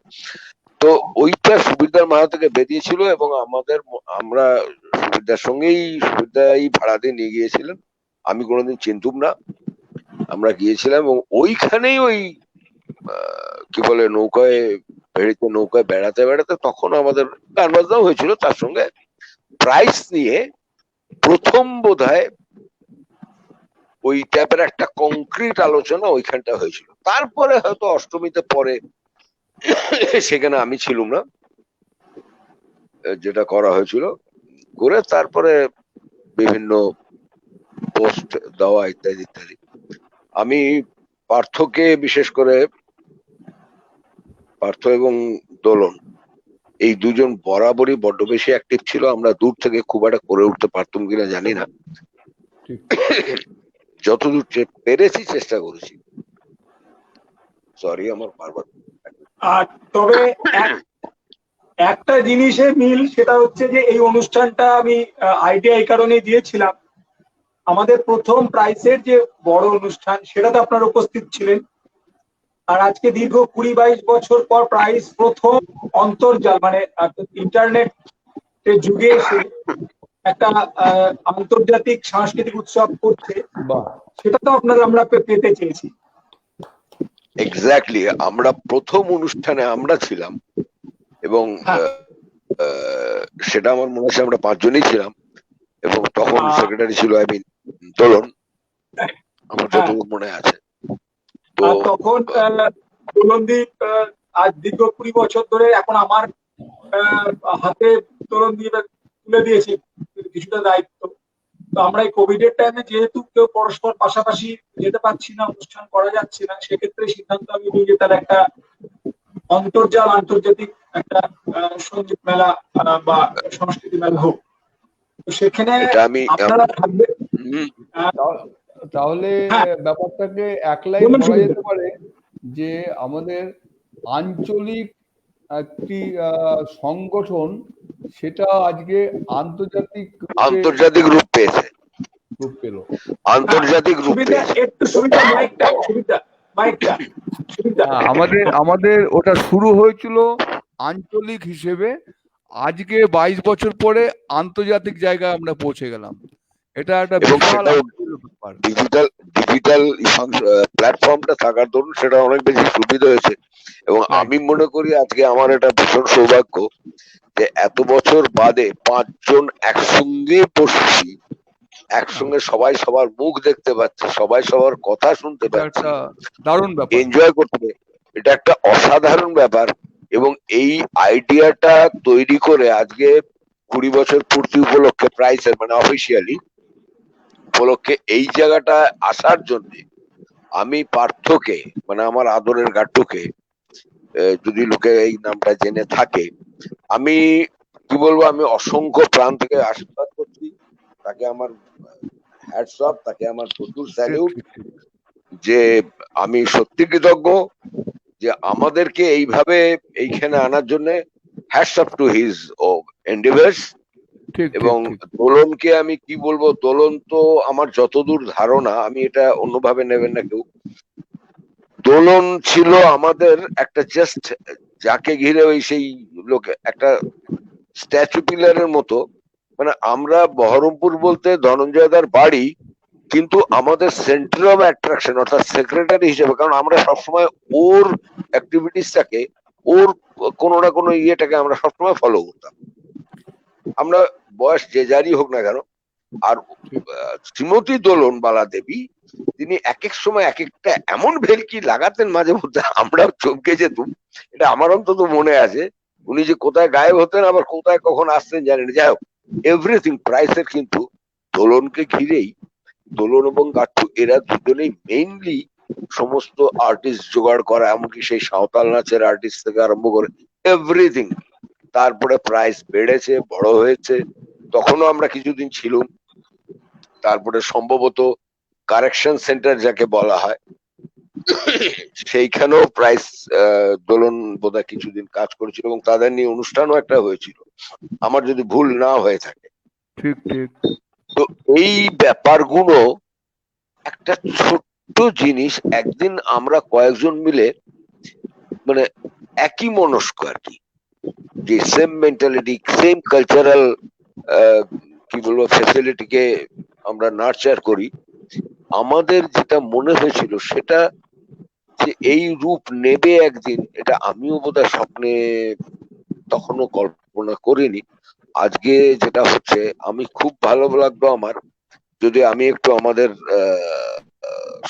তো ওইটা সুবিধার মাথা থেকে বেরিয়েছিল, এবং আমরা সুবিধার সঙ্গেই, সুবিধাই ভাড়া দিয়ে নিয়ে গিয়েছিলেন। আমি কোনোদিন চিনতুম না, আমরা গিয়েছিলাম, এবং ওইখানেই ওই কি বলে নৌকায়, ভেড়িতে নৌকায় বেড়াতে বেড়াতে তখন আমাদের গান বাজনাও হয়েছিল, তার সঙ্গে প্রাইস নিয়ে প্রথম বোধহয় ওই টাইপের একটা কংক্রিট আলোচনা ওইখানটা হয়েছিল। তারপরে হয়তো অষ্টমীতে পরে সেখানে আমি ছিলাম না, যেটা করা হয়েছিল করে তারপরে বিভিন্ন পোস্ট দেওয়া ইত্যাদি ইত্যাদি। আমি পার্থকে, বিশেষ করে পার্থ এবং দোলন, এই দুজন বরাবরই বড্ড বেশি অ্যাক্টিভ ছিল। আমরা দূর থেকে খুব একটা করে উঠতে পারতাম কিনা জানি না, যতদূর পেরেছি চেষ্টা করেছি। সরি আমার বারবার। আর তবে একটা জিনিসে মিল, সেটা হচ্ছে যে এই অনুষ্ঠানটা আমি আইডিয়া এই কারণে দিয়েছিলাম, আমাদের প্রথম প্রাইসের যে বড় অনুষ্ঠান সেটাতে আপনারা উপস্থিত ছিলেন। আর আজকে দীর্ঘ 20-22 বছর পর প্রাইস প্রথম অন্তর্জাল মানে ইন্টারনেট যুগে এসে একটা আন্তর্জাতিক সাংস্কৃতিক উৎসব করছে, সেটা তো আমরা পেতে চেয়েছি। এক্স্যাক্টলি, আমরা প্রথম অনুষ্ঠানে আমরা ছিলাম, এবং সেটা আমার মনে হচ্ছে আমরা 5 জনই ছিলাম, এবং তখন সেক্রেটারি ছিল দোলন, আমার যতটুকু মনে আছে। তো তখন দোলনদীপ আজ দীর্ঘ 20 বছর ধরে এখন আমার হাতে দোলনদীপ তুলে দিয়েছে কিছুটা দায়িত্ব। তো আমরা এই কোভিড এর টাইমে যেহেতু কেউ পরস্পর পাশাপাশি যেতে পারছি না, অনুষ্ঠান করা যাচ্ছে না, সেক্ষেত্রে সিদ্ধান্ত আমি নিই যে তার একটা আন্তর্জাতিক একটা সঙ্গীত মেলা বা সংস্কৃতি মেলা হোক। তো সেখানে আপনারা থাকবেন। তাহলে ব্যাপারটাকে একলাই বলা যেতে পারে যে আমাদের আঞ্চলিক একটি সংগঠন, সেটা আজকে আন্তর্জাতিক রূপ পেয়েছে, আমাদের ওটা শুরু হয়েছিল আঞ্চলিক হিসেবে, আজকে 22 বছর পরে আন্তর্জাতিক জায়গায় আমরা পৌঁছে গেলাম। এটা একটা এবং বিশাল সেটাও আশ্চর্য ব্যাপার। ডিজিটাল প্ল্যাটফর্মটা থাকার দরুন সেটা অনেক বেশি সুবিধা হয়েছে। এবং Right. আমি মনে করি আজকে আমার এটা ভীষণ সৌভাগ্য যে এত বছর বাদে 5 জন একসঙ্গে বসছি, একসঙ্গে সবাই সবার মুখ দেখতে পাচ্ছে, সবাই সবার কথা শুনতে এটা পাচ্ছে, একটা দারুণ ব্যাপার। এনজয় করতে। এটা একটা অসাধারণ ব্যাপার। এবং এই আইডিয়াটা তৈরি করে আজকে 20 বছর পূর্তি উপলক্ষে প্রাইসের মানে অফিসিয়ালি উপলক্ষে এই জায়গাটা আসার জন্য আমি পার্থকে মানে আমার আদরের গাট্টুকে, যদি লোকে এই নামটা জেনে থাকে, আমি কি বলবো, আমি অসংখ্য প্রাণ থেকে আশীর্বাদ করছি তাকে। আমার হ্যাটস অফ, তাকে আমার প্রচুর স্যালিউট। যে আমি সত্যি কৃতজ্ঞ যে আমাদেরকে এইভাবে এইখানে আনার জন্য। Hats off to his endeavours. ঠিক এবং ঠিক ঠিক। দোলনকে আমি কি বলবো, দোলন তো আমার যতদূর ধারণা, আমি এটা অন্যভাবে নেবেন না কেউ, দোলন ছিল আমাদের একটা জাস্ট যাকে ঘিরে ওই সেই লোকে একটা স্ট্যাচু পিলারের মতো। মানে আমরা বহরমপুর বলতে ধনঞ্জয়দার বাড়ি, কিন্তু আমাদের সেন্টার অফ অ্যাট্রাকশন অর্থাৎ সেক্রেটারি হিসেবে, কারণ আমরা সবসময় ওর অ্যাক্টিভিটিসটাকে, ওর কোনো না কোনো ইয়েটাকে আমরা সবসময় ফলো করতাম। আমরা বয়স যে যারই হোক না কেন। আর শ্রীমতী দোলন বালা দেবী তিনি এক এক সময় এক একটা এমন ভেলকি লাগাতেন মাঝে মধ্যে আমরা চমকে যেতাম। এটা আমার অন্তত মনে আছে। উনি যে কোথায় গায়েব হতেন আবার কোথায় কখন আসতেন জানেন। যাই হোক, এভরিথিং প্রাইসের কিন্তু দোলনকে ঘিরেই, দোলন এবং গাট্টু এরা দুজনেই মেইনলি সমস্ত আর্টিস্ট জোগাড় করা, এমনকি সেই সাঁওতাল নাচের আর্টিস্ট থেকে আরম্ভ করে এভরিথিং। তারপরে প্রাইস বেড়েছে, বড় হয়েছে, তখনও আমরা কিছুদিন ছিলাম। তারপরে সম্ভবত কারেকশন সেন্টার যাকে বলা হয় সেইখানেও প্রাইস দোলন বোধহয় কিছুদিন কাজ করেছিল এবং তাদের নিয়ে অনুষ্ঠানও একটা হয়েছিল, আমার যদি ভুল না হয়ে থাকে। ঠিক ঠিক। তো এই ব্যাপারগুলো একটা ছোট্ট জিনিস, একদিন আমরা কয়েকজন মিলে মানে একই মনস্ক আর কি, যে সেম মেন্টালিটি, সেম কালচারাল কি বলবো ফ্যাসিলিটিকে আমরা নার্চার করি। আমাদের যেটা মনে হয়েছিল সেটা যে এই রূপ নেবে একদিন, এটা আমিও বোধহয় স্বপ্নে তখনও কল্পনা করিনি। আজকে যেটা হচ্ছে, আমি খুব ভালো লাগলো আমার যদি আমি একটু আমাদের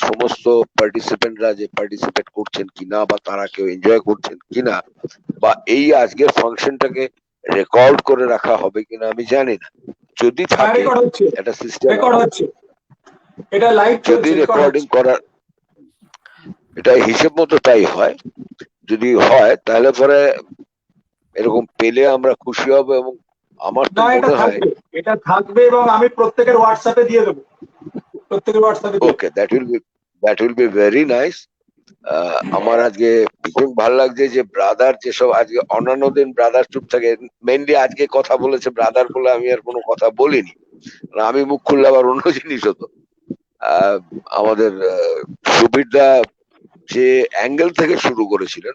সমস্ত পার্টিসিপেন্টরা যে পার্টিসিপেট করছেন কিনা বা তারা কেউ এনজয় করছেন কিনা, বা এই আজকের ফাংশনটাকে রেকর্ড করে রাখা হবে কিনা আমি জানি না। যদি থাকে একটা সিস্টেম, এটা লাইভ যদি রেকর্ডিং করার এটা হিসেব মতো তাই হয়, যদি হয় তাহলে পরে এরকম পেলে আমরা খুশি হব। এবং আমার তো মনে হয় এটা থাকবে এবং আমি প্রত্যেকের হোয়াটসঅ্যাপে দিয়ে দেবো, প্রত্যেকের হোয়াটসঅ্যাপে। Okay, that will be very nice. আমার আজকে ভীষণ ভালো লাগছে যে ব্রাদার যেসব আজকে অন্যান্য দিন ব্রাদার চুপ থাকে, মেনলি আজকে কথা বলেছে ব্রাদার বলে আমি আর কোনো কথা বলিনি, আমি মুখ খুললে আবার অন্য জিনিস হতো। আমাদের সুবীরদা যে অ্যাঙ্গেল থেকে শুরু করেছিলেন,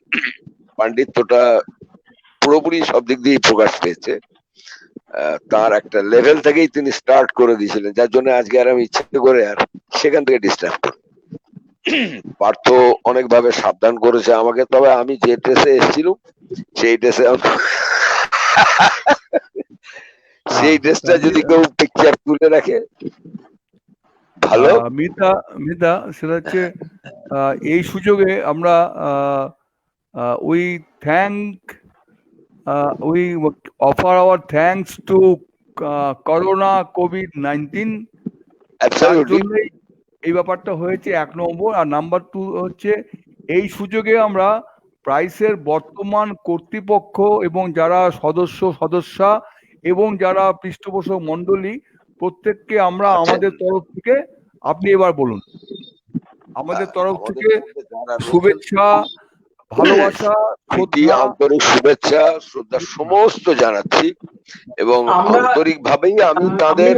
পাণ্ডিত্যটা পুরোপুরি সব দিক দিয়েই প্রকাশ পেয়েছে। তার একটা লেভেল থেকেই তিনি স্টার্ট করে দিয়েছিলেন, যার জন্য আজকে আর আমি ইচ্ছে করে আর সেখান থেকে ডিস্টার্ব করি। পার্থ অনেকভাবে সাবধান করেছে আমাকে, তবে আমি যে ড্রেসে এসেছিলাম সেই ড্রেসে সেই ড্রেসটা যদি কেউ পিকচার তুলে রাখে ভালো। মিতা সেটা হচ্ছে এই সুযোগে আমরা we offer our thanks to corona কোভিড-19। তার জন্যই এই ব্যাপারটা হয়েছে 1 নম্বর। আর নাম্বার 2 হচ্ছে এই সুযোগে আমরা প্রাইসের বর্তমান কর্তৃপক্ষ এবং যারা সদস্যা এবং যারা পৃষ্ঠপোষক মন্ডলী প্রত্যেককে আমরা আমাদের তরফ থেকে, আপনি এবার বলুন, আমাদের তরফ থেকে শুভেচ্ছা, ভালোবাসা, আন্তরিক শুভেচ্ছা শ্রদ্ধা সমস্ত জানাচ্ছি। এবং আন্তরিক ভাবেই আমি তাদের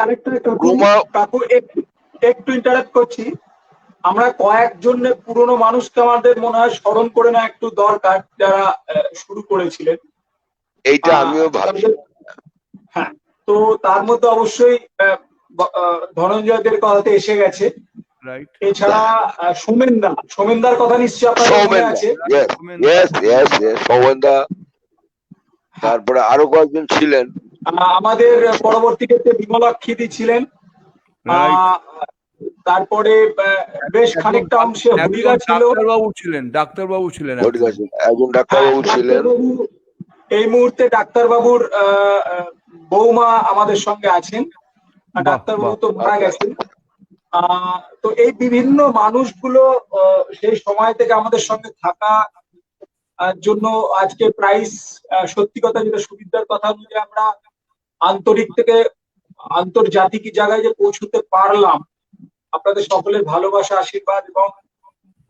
একটু ইন্টারাপ্ট করছি। আমরা কয়েকজন পুরনো মানুষকে আমাদের মনে হয় স্মরণ করে না একটু দরকার, যারা শুরু করেছিলেন। এইটা আমিও ভাবছি। হ্যাঁ, তো তার মধ্যে অবশ্যই ধনঞ্জয়দের কথাতে এসে গেছে। রাইট। এছাড়া সোমেনদার কথা নিশ্চয়ই আপনাদের মনে আছে। সৌমেনদা, তারপরে আরো কয়েকজন ছিলেন। আমাদের পরবর্তী ক্ষেত্রে বিমলাক্ষিদি ছিলেন। তারপরে বেশ খানিকটা অংশে হরিদা ছিল, ডাক্তারবাবু ছিলেন একজন ডাক্তারবাবু ছিলেন। এই মুহূর্তে ডাক্তারবাবুর বৌমা আমাদের সঙ্গে আছেন, ডাক্তারবাবু তো মারা গেছেন। তো এই বিভিন্ন মানুষগুলো সেই সময় থেকে আমাদের সঙ্গে থাকা জন্য আজকে প্রাইস, সত্যি কথা যেটা সুবিধার কথা অনুযায়ী আমরা আন্তরিক থেকে আন্তর্জাতিক জায়গায় যে পৌঁছতে পারলাম, আপনাদের সকলের ভালোবাসা, আশীর্বাদ এবং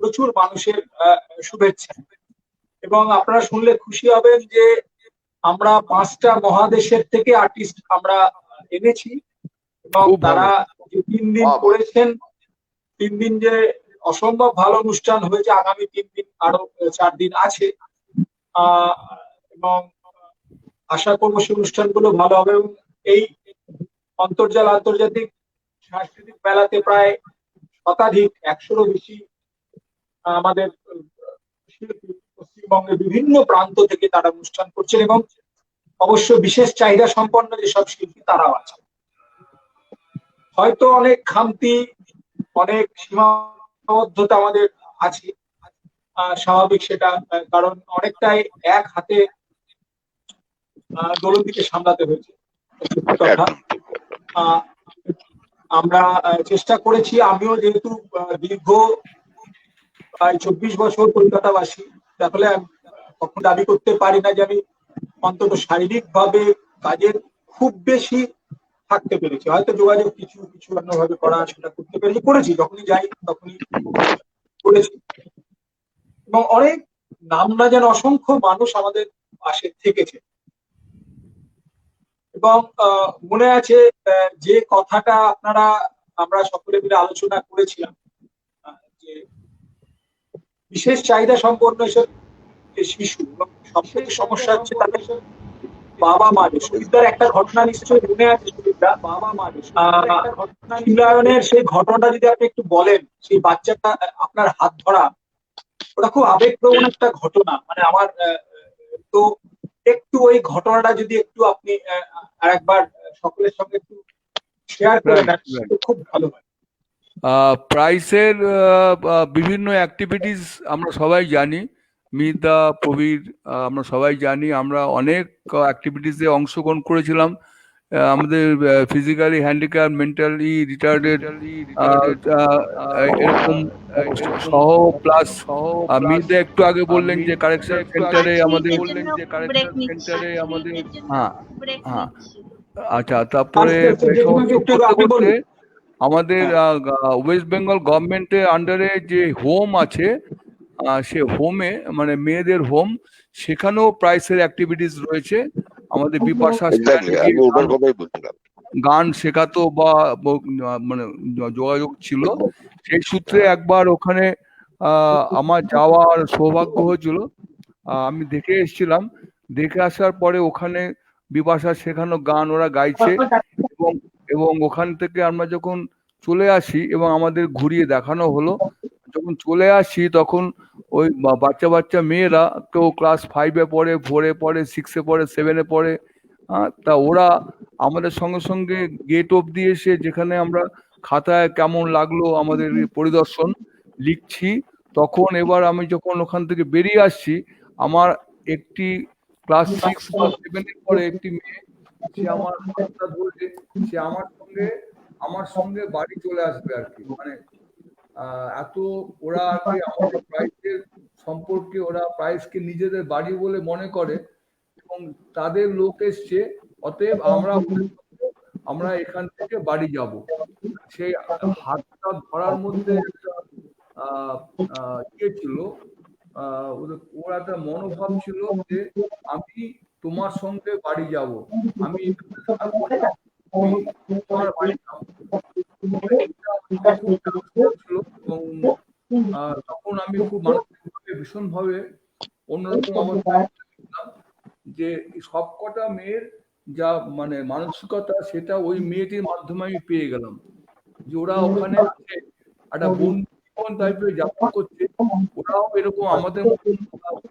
প্রচুর মানুষের শুভেচ্ছা। এবং আপনারা শুনলে খুশি হবেন যে আমরা 5টা মহাদেশের থেকে আর্টিস্ট আমরা এনেছি, এবং তারা যে 3 দিন করেছেন, 3 দিন যে অসম্ভব ভালো অনুষ্ঠান হয়েছে। আগামী 3 দিন আরো 4 দিন আছে, এবং আশা করবো সেই অনুষ্ঠানগুলো ভালো হবে। এবং এই আন্তর্জাতিক সাংস্কৃতিক মেলাতে প্রায় শতাধিক 100-ও বেশি আমাদের শিল্পী পশ্চিমবঙ্গের বিভিন্ন প্রান্ত থেকে তারা অনুষ্ঠান করছেন, এবং অবশ্য বিশেষ চাহিদা সম্পন্ন যেসব শিল্পী তারাও আছে। হয়তো অনেক খামতি, অনেক সীমাবদ্ধতা আমাদের আছে, স্বাভাবিক সেটা, কারণ অনেকটাই এক হাতে দোলনটিকে সামলাতে হয়েছে। আমরা চেষ্টা করেছি, আমিও যেহেতু দীর্ঘ 24 বছর কলকাতাবাসী, তাহলে কখনো দাবি করতে পারি না যে আমি অন্তত শারীরিক ভাবে কাজের খুব বেশি থাকতে পেরেছি। হয়তো যোগাযোগ কিছু অন্যভাবে করা সেটা করতে করেছি, যখনই যাই তখনই করেছি। এবং অনেক নাম না যেন অসংখ্য মানুষ আমাদের পাশে থেকেছে। এবং মনে আছে যে কথাটা আমরা সকলে মিলে আলোচনা করেছিলাম, যে বিশেষ চাহিদা সম্পন্ন এসব শিশু, এবং সবথেকে সমস্যা হচ্ছে তাদের বাবা মা। সুবিধার একটা ঘটনা নিশ্চয়ই মনে আছে, সুবিধা বাবা মা শিলায়নের সেই ঘটনাটা যদি আপনি একটু বলেন, সেই বাচ্চাটা আপনার হাত ধরা, ওটা খুব আবেগপ্রবণ একটা ঘটনা। মানে আমার তো একটু ওই ঘটনাটা যদি একটু আপনি আরেকবার সকলের সঙ্গে একটু শেয়ার করে দেন, খুব ভালো হয়। প্রাইসের বিভিন্ন অ্যাক্টিভিটিস আমরা সবাই জানি, মিতা, প্রবীর, আমরা সবাই জানি। আমরা অনেক অ্যাক্টিভিটিসে অংশগ্রহণ করেছিলাম। আমাদের ফিজিক্যালি হ্যান্ডিক্যাপ, মেন্টালি রিটার্ডেড, এরকম সহ প্লাস মিতা একটু আগে বললেন যে কারেকশন সেন্টারে আমাদের আচ্ছা, তারপরে আমাদের ওয়েস্ট বেঙ্গল গভর্নমেন্টের আন্ডারে যে হোম আছে, সে হোমে মানে মেয়েদের হোম, সেখানেও প্রাইসের অ্যাক্টিভিটিস রয়েছে। আমাদের বিপাশা গান শেখাতো বা মানে যোগাযোগ ছিল, সেই সূত্রে একবার ওখানে আমার যাওয়ার সৌভাগ্য হয়েছিল। আমি দেখে এসেছিলাম। দেখে আসার পরে ওখানে বিপাশা শেখানো গান ওরা গাইছে, এবং ওখান থেকে আমরা যখন চলে আসি এবং আমাদের ঘুরিয়ে দেখানো হলো, যখন চলে আসি তখন ওই বাচ্চা মেয়েরা, কেউ ক্লাস 5-এ পড়ে, 4-এ পড়ে, 6-এ পড়ে, 7-এ পড়ে, তা ওরা আমাদের সঙ্গে সঙ্গে গেট অবধি এসে, যেখানে আমরা খাতায় কেমন লাগলো আমাদের পরিদর্শন লিখছি, তখন এবার আমি যখন ওখান থেকে বেরিয়ে আসছি, আমার একটি ক্লাস 6 বা 7-এর পরে একটি মেয়ে, সে আমার হাতটা ধরে, সে আমার সঙ্গে বাড়ি চলে আসবে আর কি। মানে এত ওরা আর কি আমাদের প্রাইসের সম্পর্কে, ওরা প্রাইসকে নিজেদের বাড়ি বলে মনে করে, এবং তাদের লোক এসছে, অতএব আমরা এখান থেকে বাড়ি যাব। সেই হাতটা ধরার মধ্যে একটা ইয়ে ছিল, ওর একটা মনোভাব ছিল যে আমি তোমার সঙ্গে বাড়ি যাব, আমি তোমার বাড়ি যাব। এবং তখন আমি খুব মানসিকভাবে ভীষণভাবে অন্যরকম অবস্থা, যে সবকটা মেয়ের যা মানে মানসিকতা, সেটা ওই মেয়েটির মাধ্যমে আমি পেয়ে গেলাম, যে ওরা ওখানে আছে একটা বন্ধু জীবন টাইপের যাপন করছে, ওরাও এরকম আমাদের মতো,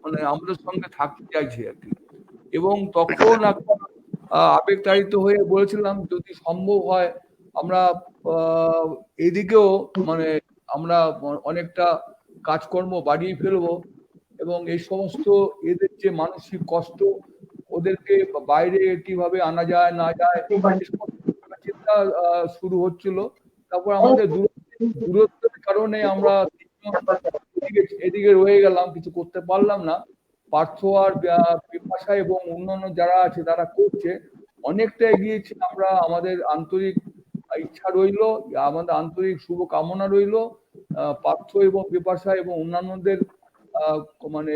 মানে আমাদের সঙ্গে থাকতে চাইছে আর কি। এবং তখন একটা আবেগতাড়িত হয়ে বলেছিলাম যদি সম্ভব হয় আমরা এদিকেও মানে আমরা অনেকটা কাজকর্ম বাড়িয়ে ফেলবো, এবং এই সমস্ত এদের যে মানসিক কষ্ট, ওদেরকে বাইরে কিভাবে আনা যায় না যায়, এই সমস্ত চিন্তা শুরু হচ্ছিল। তারপর আমাদের দূরত্বের কারণে আমরা এদিকে রয়ে গেলাম, কিছু করতে পারলাম না। পার্থ আর বিপাশা এবং অন্যান্য যারা আছে তারা করছে, অনেকটা এগিয়েছে আমরা। আমাদের আন্তরিক ইচ্ছা রইল, আমাদের আন্তরিক শুভ কামনা রইল পার্থ এবং বিপাশা এবং অন্যান্যদের মানে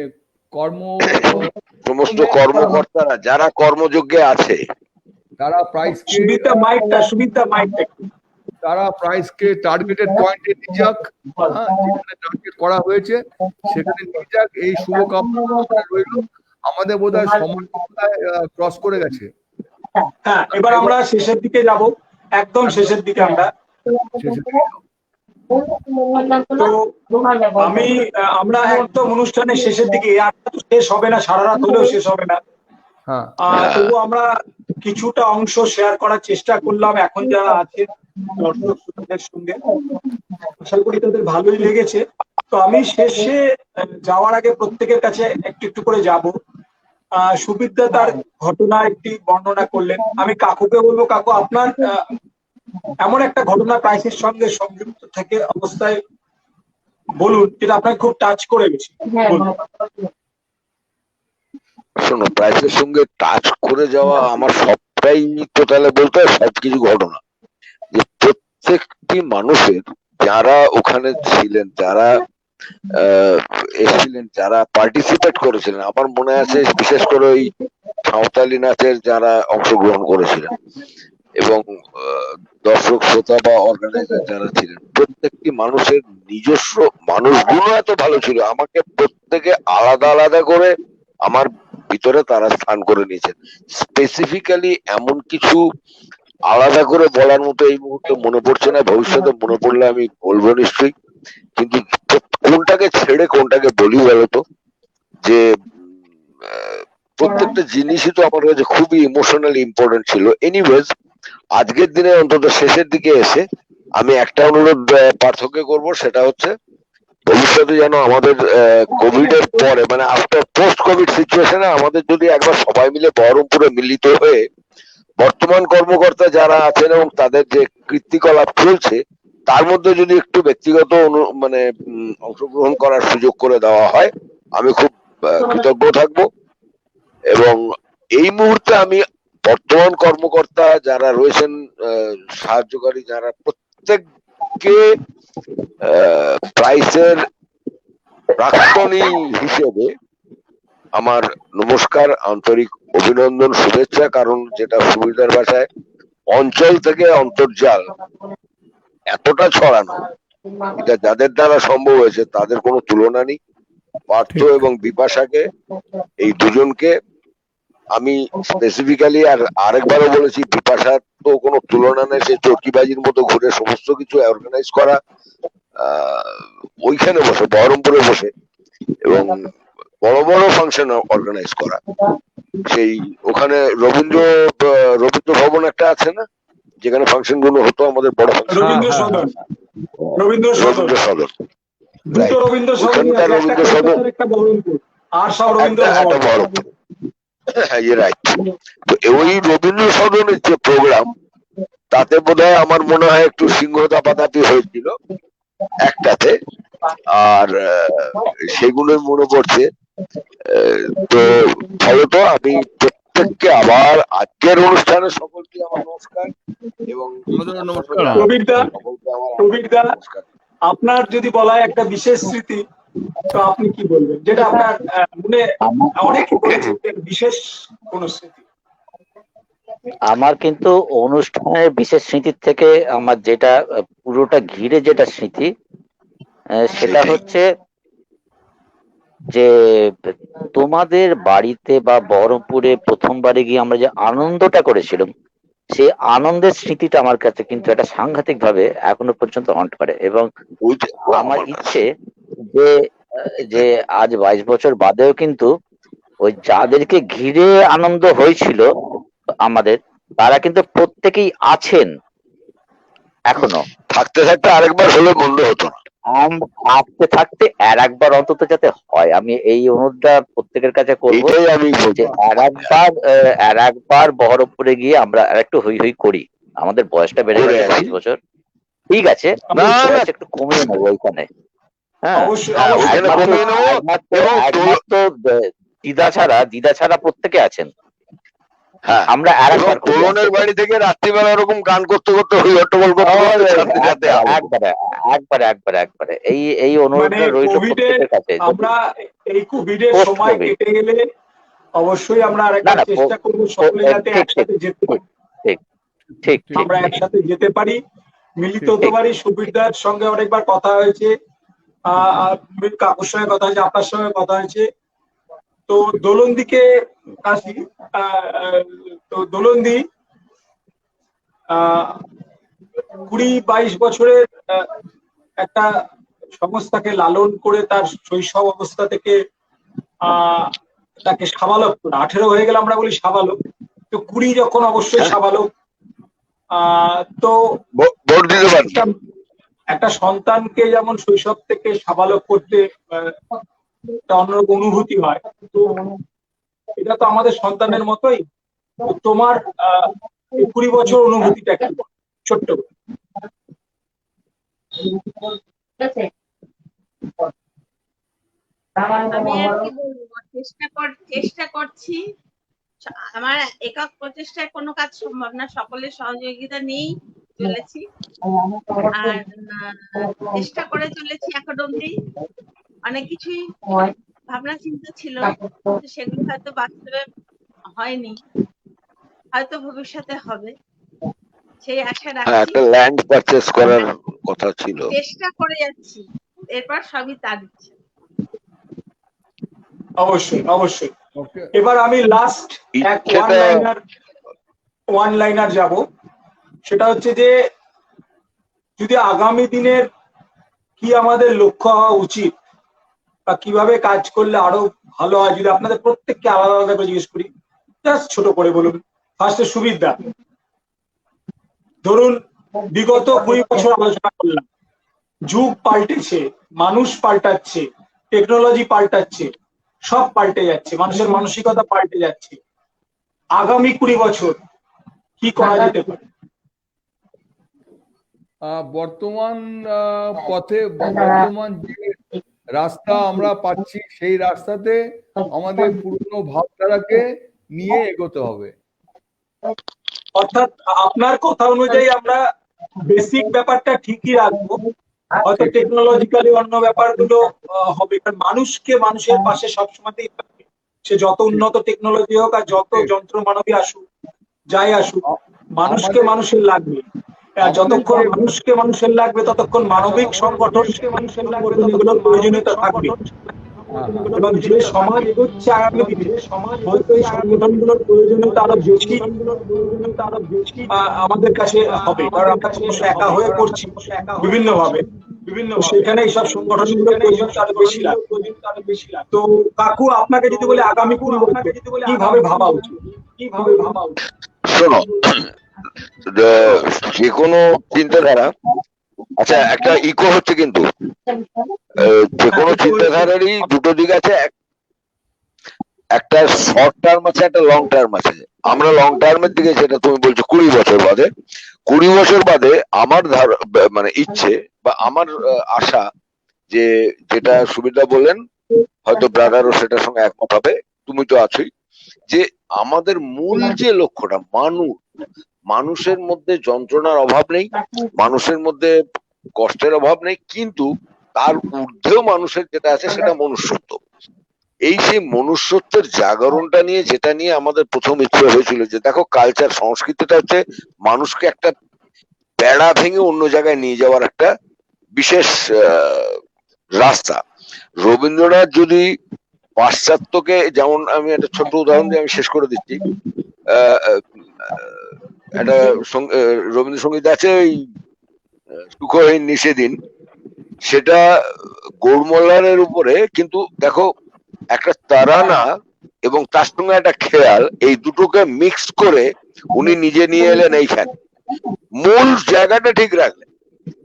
সমস্ত কর্মকর্তারা যারা কর্মযোগ্যে আছে, তারা প্রাইসকে তারা প্রাইসকে টার্গেটেড পয়েন্টে নিয়ে যাক, যেখানে টার্গেট করা হয়েছে সেখানে নিয়ে যাক, এই শুভকামনা রইল। আমাদের বোধহয় সময় ক্রস করে গেছে। হ্যাঁ, এবার আমরা শেষের দিকে যাব, একদম শেষের দিকে আমরা। তো আমরা একদম অনুষ্ঠানের শেষের দিকে, তো শেষ হবে না, সারা রাত হলেও শেষ হবে না। তবু আমরা কিছুটা অংশ শেয়ার করার চেষ্টা করলাম এখন যারা আছে দর্শক শ্রোতাদের সঙ্গে। আশা করি তাদের ভালোই লেগেছে। তো আমি শেষে যাওয়ার আগে প্রত্যেকের কাছে একটু একটু করে যাব। সুবিদ্যা তার ঘটনা একটি বর্ণনা করলেন। আমি কাকুকে বলবো, কাকু আপনার এমন একটা ঘটনা প্রাইসের সঙ্গে সংযুক্ত থেকে অবস্থায় বলুন যেটা আপনাকে খুব টাচ করে গেছে। শোনো, প্রাইসের সঙ্গে টাচ করে যাওয়া আমার সবটাই টোটালে বলতে হয় সবকিছু ঘটনা, যে প্রত্যেকটি মানুষের যারা ওখানে ছিলেন, যারা এসেছিলেন, যারা পার্টিসিপেট করেছিলেন, আমার মনে আছে বিশেষ করে ওই সাঁওতালি নাচের যারা অংশগ্রহণ করেছিলেন এবং দর্শক শ্রোতা বা অর্গানাইজার যারা ছিলেন, প্রত্যেকটি মানুষের নিজস্ব মানুষগুলো এত ভালো ছিল, আমাকে প্রত্যেকে আলাদা আলাদা করে আমার ভিতরে তারা স্থান করে নিয়েছেন। স্পেসিফিক্যালি এমন কিছু আলাদা করে বলার মতো এই মুহূর্তে মনে পড়ছে না, ভবিষ্যতে মনে পড়লে আমি বলবো নিশ্চয়ই। কিন্তু কোনটাকে ছেড়ে কোনটাকে বলি বলতো, যে প্রত্যেকটা জিনিসই তো আমার কাছে খুবই ইমোশনালি ইম্পর্টেন্ট ছিল। এনিওয়েজ, আজকের দিনে অন্তত শেষের দিকে এসে আমি একটা অনুরোধ পার্থক্য করব, সেটা হচ্ছে ভবিষ্যতে যেন আমাদের কোভিড এর পরে, মানে আফটার পোস্ট কোভিড সিচুয়েশনে আমাদের যদি একবার সবাই মিলে বহরমপুরে মিলিত হয়ে বর্তমান কর্মকর্তা যারা আছেন এবং তাদের যে কীর্তিকলাপ চলছে তার মধ্যে যদি একটু ব্যক্তিগত মানে অংশগ্রহণ করার সুযোগ করে দেওয়া হয়, আমি খুব কৃতজ্ঞ থাকবো। এবং এই মুহূর্তে আমি বর্তমান কর্মকর্তা যারা রয়েছেন, সাহায্যকারী যারা, প্রত্যেককে প্রাইসের প্রাক্তনী হিসেবে আমার নমস্কার, আন্তরিক অভিনন্দন, শুভেচ্ছা। কারণ যেটা সুবিধার ভাষায় অঞ্চল থেকে অন্তর্জাল এতটা ছড়ানো, এটা যাদের দ্বারা সম্ভব হয়েছে তাদের কোনো তুলনা নেই। পার্থ এবং বিপাশাকে, এই দুজনকে আমি স্পেসিফিক্যালি আরেকবারও বলেছি, বিপাশার তো কোনো তুলনা নেই। সে চরকিবাজির মতো ঘুরে সমস্ত কিছু অর্গানাইজ করা, ওইখানে বসে বহরমপুরে বসে, এবং বড় বড় ফাংশন অর্গানাইজ করা। সেই ওখানে রবীন্দ্র ভবন একটা আছে না, যেখানে ফাংশন গুলো হতো আমাদের বড় রবীন্দ্র সদন, রবীন্দ্র সদন, রবীন্দ্র সদন, আর সব রবীন্দ্র ভবন। তো ওই রবীন্দ্র সদনের যে প্রোগ্রাম, তাতে বোধহয় আমার মনে হয় একটু সিংহ দাপাদাপি হয়েছিল একটাতে, আর সেগুলোই মনে পড়ছে। তো ফলত আমি প্রত্যেককে আবার আজকের অনুষ্ঠানে সকলকে আমার নমস্কার, এবং আপনার যদি বলা হয় একটা বিশেষ স্মৃতি, তো আপনি কি বলবেন, যেটা আপনার মনে অনেক বিশেষ কোন স্মৃতি? আমার কিন্তু অনুষ্ঠানের বিশেষ স্মৃতির থেকে আমার যেটা পুরোটা ঘিরে যেটা স্মৃতি, সেটা হচ্ছে যে তোমাদের বাড়িতে বা বহরমপুরে প্রথমবারে গিয়ে আমরা যে আনন্দটা করেছিলাম, সেই আনন্দের স্মৃতিটা আমার কাছে কিন্তু একটা সাংঘাতিক ভাবে এখনো পর্যন্ত হন্ট করে। এবং আমার ইচ্ছে যে যে আজ 22 বছর বাদেও কিন্তু ওই যাদেরকে ঘিরে আনন্দ হয়েছিল আমাদের, তারা কিন্তু প্রত্যেকেই আছেন এখনো। থাকতে থাকতে আরেকবার হলে মন্দ হতো না। থাকতে থাকতে আর একবার অন্তত যাতে হয়, আমি এই অনুরোধটা প্রত্যেকের কাছে করবো এটাই আমি যে আর একবার বহরমপুরে গিয়ে আমরা আর একটু হই হই করি। আমাদের বয়সটা বেড়ে গেছে 22 বছর, ঠিক আছে, বয়স একটু কমিয়ে নেবো ওইখানে। হ্যাঁ, অবশ্যই একমাত্র দিদা ছাড়া প্রত্যেকে আছেন। হ্যাঁ, আমরা আর একবার তোরণের বাড়ি থেকে রাত্রিবেলা ওরকম গান করতে করতে হই হট্টগোল করতে একবারে এই অনুরোধটা রইল প্রত্যেকের কাছে। আমরা এই কোভিডের সময় কেটে গেলে অবশ্যই আমরা আরেকবার চেষ্টা করব সকলে যাতে একসাথে যেতে পারি। ঠিক, আমরা একসাথে যেতে পারি, মিলিত হতে পারি। সুবিধার সঙ্গে অনেকবার কথা হয়েছে, কাকুর সঙ্গে কথা হয়েছে, আপনার সঙ্গে কথা হয়েছে। তো দোলনদিকে আসি। তো দোলনদি 20-22 বছরের একটা সংস্থাকে লালন করে তার শৈশব অবস্থা থেকে তাকে সাবালক করে 18 হয়ে গেলে আমরা বলি সাবালক, তো 20 যখন অবশ্যই সাবালক। তো একটা সন্তানকে যেমন শৈশব থেকে সাবালক করতে একটা অন্যরকম অনুভূতি হয়, তো এটা তো আমাদের সন্তানের মতোই। তোমার 20 বছর অনুভূতিটা কি ছোট্ট? আমি আর কি বলবো, চেষ্টা করছি। আমার একক প্রচেষ্টায় কোনো কাজ সম্ভব না, সকলের সহযোগিতা নিয়েই চলেছি। আর চেষ্টা করে চলেছি এখন অব্দি। অনেক কিছুই ভাবনা চিন্তা ছিল, সেগুলো হয়তো বাস্তবে হয়নি, হয়তো ভবিষ্যতে হবে, সেই আশা রাখছি। একটা ল্যান্ড পারচেজ করার কথা ছিল, চেষ্টা করে যাচ্ছি, এরপর সবই তার ইচ্ছে। অবশ্যই। এবার আমি লাস্ট এক ওয়ান লাইনার যাব। সেটা হচ্ছে যে যদি আগামী দিনের কি আমাদের লক্ষ্য হওয়া উচিত বা কিভাবে কাজ করলে আরো ভালো হয়, যদি আপনাদের প্রত্যেককে আলাদা আলাদা করে জিজ্ঞেস করি, জাস্ট ছোট করে বলুন। ফার্স্টে সুবিধা। ধরুন বিগত 20 বছর আলোচনা করলাম, যুগ পাল্টেছে, মানুষ পাল্টাচ্ছে, টেকনোলজি পাল্টাচ্ছে, সব পাল্টে যাচ্ছে, মানুষের মানসিকতা পাল্টে যাচ্ছে। আগামী 20 বছর কি করা যেতে পারে? বর্তমান পথে বর্তমান যে রাস্তা আমরা পাচ্ছি, সেই রাস্তাতে আমাদের পুরনো ভাবধারাকে নিয়ে এগোতে হবে। অর্থাৎ আপনার কথা অনুযায়ী আমরা বেসিক ব্যাপারটা ঠিকই রাখবো, হয়তো টেকনোলজিক্যালি অন্য ব্যাপারগুলো হবে, কারণ মানুষকে মানুষের পাশে সবসময়তেই থাকবে। সে যত উন্নত টেকনোলজি হোক আর যত যন্ত্র মানবী আসুক, যাই আসুক, মানুষকে মানুষের লাগবে। যতক্ষণ মানুষকে মানুষের লাগবে ততক্ষণ মানবিক সংগঠনকে মানুষের লাগবে, এগুলোর প্রয়োজনীয়তা থাকবে। এবং যে সমাজ এগোচ্ছে আগামী দিনে, হয়তো এই সংগঠনগুলোর প্রয়োজনীয়তা আরো বেশি আমাদের কাছে হবে, কারণ আমরা একা হয়ে করছি বিভিন্ন ভাবে, সেখানে এইসব সংগঠনগুলোর প্রয়োজনীয়তা আরো বেশি লাগে। তো কাকু, আপনাকে যদি বলে আগামী 20 বছর কিভাবে ভাবা উচিত? শোনো, যে কোনো চিন্তাধারা, আচ্ছা একটা ইকো হচ্ছে, কিন্তু যে কোনো চিন্তাধারারই দুটো দিক আছে, একটা শর্ট টার্ম আছে, একটা লং টার্ম আছে। আমরা লং টার্মের দিকে, যেটা তুমি বলছো 20 বছর বাদে, 20 বছর বাদে আমার মানে ইচ্ছে বা আমার আশা, যে যেটা সুবিধা বললেন, হয়তো ব্রাদারও সেটার সঙ্গে একমত হবে, তুমি তো আছোই, যে আমাদের মূল যে লক্ষ্যটা, মানুষের মধ্যে যন্ত্রণার অভাব নেই, মানুষের মধ্যে কষ্টের অভাব নেই, কিন্তু তার ঊর্ধ্বেও মানুষের যেটা আছে সেটা মনুষ্যত্ব। এই সেই মনুষ্যত্বের জাগরণটা নিয়ে, যেটা নিয়ে আমাদের প্রথম ইচ্ছে হয়েছিল, যে দেখো কালচার, সংস্কৃতিটা হচ্ছে মানুষকে একটা বেড়া ভেঙে অন্য জায়গায় নিয়ে যাওয়ার একটা বিশেষ রাস্তা। রবীন্দ্রনাথ যদি পাশ্চাত্যকে, যেমন আমি একটা ছোট্ট উদাহরণ দিয়ে আমি শেষ করে দিচ্ছি, আহ, আহ, একটা রবীন্দ্রসঙ্গীত আছে, ওই সুখহীন নিষেদিন, সেটা গৌরমল্লারের উপরে, কিন্তু দেখো একটা তারানা এবং তার সঙ্গে একটা খেয়াল, এই দুটোকে মিক্স করে উনি নিজে নিয়ে এলেন এইখানে, মূল জায়গাটা ঠিক রাখলেন,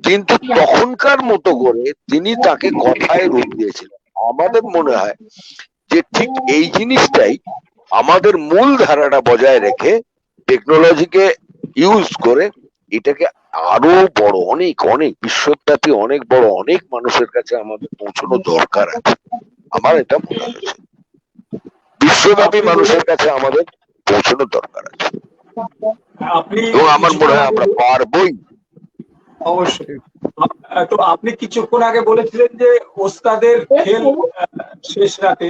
কিন্তু তখনকার মতো করে তিনি তাকে কথায় রূপ দিয়েছিলেন। আমাদের মনে হয় যে ঠিক এই জিনিসটাই আমাদের মূল ধারাটা বজায় রেখে টেকনোলজিকে ইউজ করে এটাকে আরো বড়, অনেক অনেক বিশ্বব্যাপী অনেক বড় অনেক মানুষের কাছে আমাদের পৌঁছানো দরকার আছে। আমার এটা মনে হয়েছে বিশ্বব্যাপী মানুষের কাছে আমাদের পৌঁছানো দরকার আছে, আপনি এবং আমার মনে হয় আমরা পারবোই। অবশ্যই। তো আপনি কিছুক্ষণ আগে বলেছিলেন যে ওস্তাদের খেল শেষ রাতে,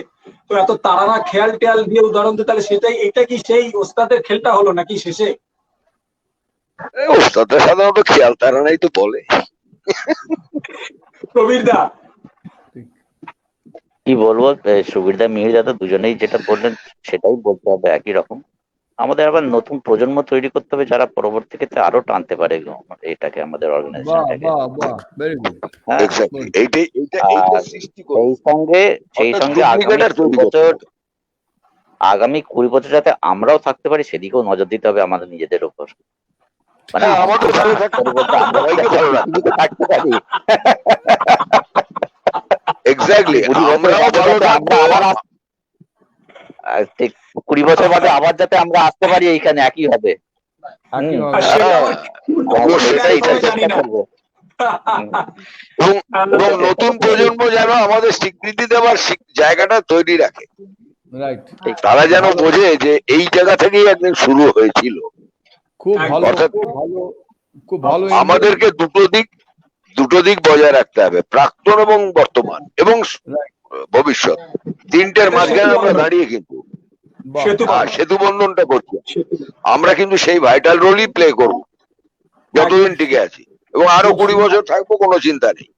তো এত তারানা খেয়াল টেয়াল দিয়ে উদাহরণ দিতে, তাহলে সেটাই, এটা কি সেই ওস্তাদের খেলটা হলো নাকি শেষে? ওস্তাদরা সাধারণত খেয়াল তারানাই তো বলে। প্রবীর দা কি বলবো, সুবিরদা মিহিরদা তো দুজনেই যেটা বললেন সেটাই বলতে হবে একই রকম। আমাদের আবার নতুন প্রজন্ম তৈরি করতে হবে যারা পরবর্তী ক্ষেত্রে আরো টানতে পারে এটাকে, আমাদের বাহ অর্গানাইজেশনটাকে। বাহ বাহ, ভেরি গুড। হ্যাঁ, এক্স্যাক্টলি, এইটা আর সৃষ্টি করে সেই সঙ্গে ডুপ্লিকেটার তৈরি করতে হবে। আগামী 20 বছর যাতে আমরাও থাকতে পারি সেদিকেও নজর দিতে হবে আমাদের নিজেদের উপর। মানে হ্যাঁ, আমাদের ভালো থাকতে হবে, সবাইকে ভালো রাখতে হবে। থাকতে পারি। এক্স্যাক্টলি, 20 বছর আমরাও বাদে ভালো যাতে থাকবো। আমরা আবার ঠিক 20 বছর বাদে আবার যাতে আমরা আসতে পারি এইখানে একই হবে। একই হুম। হবে। আর সেটা আবার সেটাই আমি জানি চেষ্টা না। করবো। এবং নতুন প্রজন্ম যেন আমাদের স্বীকৃতি দেওয়ার জায়গাটা তৈরি রাখে, রাইট, তারা যেন বোঝে যে এই জায়গা থেকেই একদিন শুরু হয়েছিল। খুব ভালো, অর্থাৎ খুব ভালো, খুব ভালো। আমাদেরকে দুটো দিক বজায় রাখতে হবে, প্রাক্তন এবং বর্তমান এবং ভবিষ্যৎ, তিনটের মাঝখানে আমরা দাঁড়িয়ে কিন্তু বাহ, সেতু বন্ধনটা করছি। সেতু। আমরা কিন্তু সেই ভাইটাল রোলই প্লে করবো যতদিন টিকে আছি, এবং আরো 20 বছর থাকবো, কোনো চিন্তা নেই।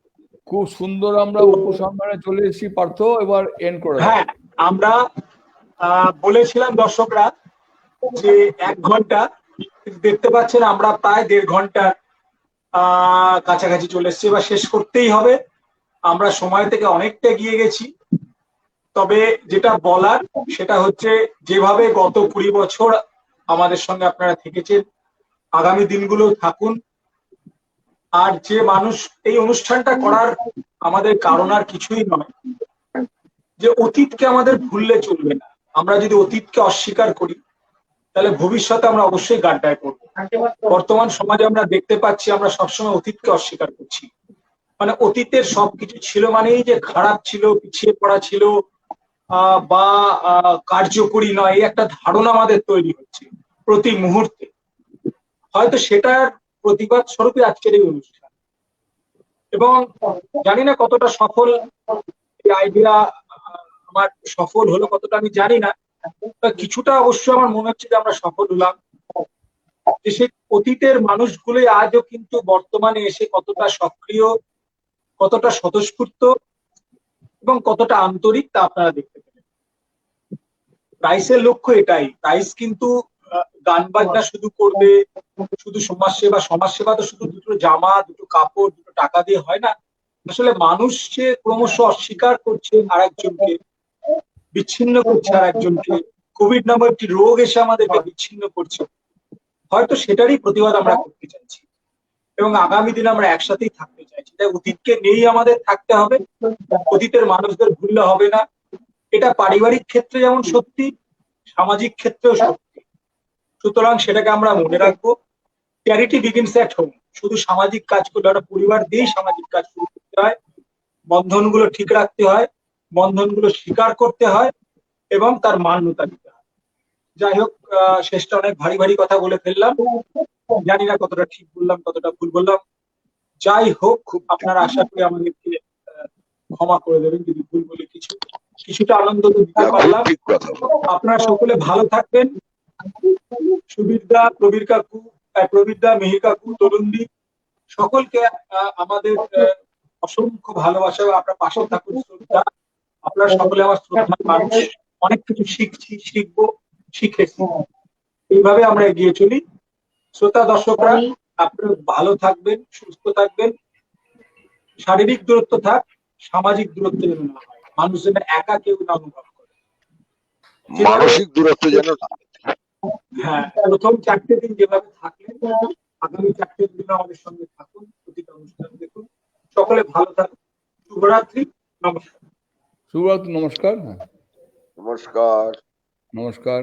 খুব সুন্দর। আমরা উপসংহারে চলে এসেছি পার্থ, এবার এন্ড করে দাও। হ্যাঁ, আমরা বলেছিলাম দর্শকরা যে 1 ঘন্টা, দেখতে পাচ্ছেন আমরা প্রায় 1.5 ঘন্টার কাছাকাছি চলে এসেছি, এবার শেষ করতেই হবে। আমরা সময় থেকে অনেকটা এগিয়ে গেছি, তবে যেটা বলার সেটা হচ্ছে যেভাবে গত 20 বছর আমাদের সঙ্গে আপনারা থেকেছেন, আগামী দিনগুলো থাকুন। আর যে মানুষ এই অনুষ্ঠানটা করার আমাদের কারণ আর কিছুই নয়, যে অতীতকে আমাদের ভুললে চলবে না। আমরা যদি অতীতকে অস্বীকার করি তাহলে ভবিষ্যতে আমরা অবশ্যই গাড্ডায় পড়বো। বর্তমান সমাজে আমরা দেখতে পাচ্ছি আমরা সবসময় অতীতকে অস্বীকার করছি, মানে অতীতের সবকিছু ছিল মানেই যে খারাপ ছিল, পিছিয়ে পড়া ছিল, বা কার্যকরী নয়, এই একটা ধারণা আমাদের তৈরি হচ্ছে প্রতি মুহূর্তে। হয়তো সেটার প্রতিবাদ স্বরূপই আজকের এই অনুষ্ঠান, এবং জানি না কতটা সফল এই আইডিয়া আমার সফল হলো, কতটা আমি জানি না, কিছুটা অবশ্যই আমার মনে হচ্ছে যে আমরা সফল হলাম। যে সেই অতীতের মানুষগুলোই আজও কিন্তু বর্তমানে এসে কতটা সক্রিয়, কতটা স্বতঃস্ফূর্ত এবং কতটা আন্তরিক তা আপনারা দেখতে পেলেন। প্রাইসের লক্ষ্য এটাই, প্রাইস কিন্তু গান বাজনা শুধু করবে, শুধু সমাজসেবা তো শুধু দুটো জামা, দুটো কাপড়, দুটো টাকা দিয়ে হয় না। আসলে মানুষ যে ক্রমশ অস্বীকার করছে আর একজনকে, বিচ্ছিন্ন করছে আর একজনকে, কোভিড নামক একটি রোগ এসে আমাদেরকে বিচ্ছিন্ন করছে, হয়তো সেটারই প্রতিবাদ আমরা করতে চাইছি, এবং আগামী দিনে আমরা একসাথেই থাকতে চাইছি। তাই অতীতকে নিয়েই আমাদের থাকতে হবে, অতীতের মানুষদের ভুললে হবে না। এটা পারিবারিক ক্ষেত্রে যেমন সত্যি, সামাজিক ক্ষেত্রেও সত্যি। সুতরাং সেটাকে আমরা মনে রাখবো। Charity begins at home. শুধু সামাজিক কাজ করলে, একটা পরিবার দিয়েই সামাজিক কাজ শুরু করতে হয়, বন্ধনগুলো ঠিক রাখতে হয়, বন্ধনগুলো স্বীকার করতে হয় এবং তার মান্যতা দিতে হয়। যাই হোক, শেষটা অনেক ভারী ভারী কথা বলে ফেললাম, জানি না কতটা ঠিক বললাম কতটা ভুল বললাম। যাই হোক, আপনারা আশা করি আমাদেরকে ক্ষমা করে দেবেন যদি ভুল বলে কিছুটা আনন্দ তো দিতে পারলাম। ঠিক কথা। আপনারা সকলে ভালো থাকবেন। সুবিরদা, প্রবীর দা, মিহির কাকু, তরুণদী, সকলকে আমাদের অসংখ্য ভালোবাসা এবং আপনার পাশে থাকুন। শ্রদ্ধা, আপনারা সকলে আমার শ্রদ্ধার মানুষ, অনেক কিছু শিখছি, শিখবো, শিখেছি, এইভাবে আমরা এগিয়ে চলি। শ্রোতা দর্শকরা, আপনারা ভালো থাকবেন, সুস্থ থাকবেন, শারীরিক দূরত্ব থাক, সামাজিক দূরত্ব যেন না হয়, মানুষ যেন একা কেউ না অনুভব করে। মানসিক দূরত্ব যেন না। হ্যাঁ, প্রথম 4টে দিন যেভাবে থাকলেন, আগামী 4টে দিন আমাদের সঙ্গে থাকুন, প্রতিটা অনুষ্ঠান দেখুন। সকলে ভালো থাকুন। শুভরাত্রি, নমস্কার। শুভরাত্রি, নমস্কার। হ্যাঁ, নমস্কার। নমস্কার।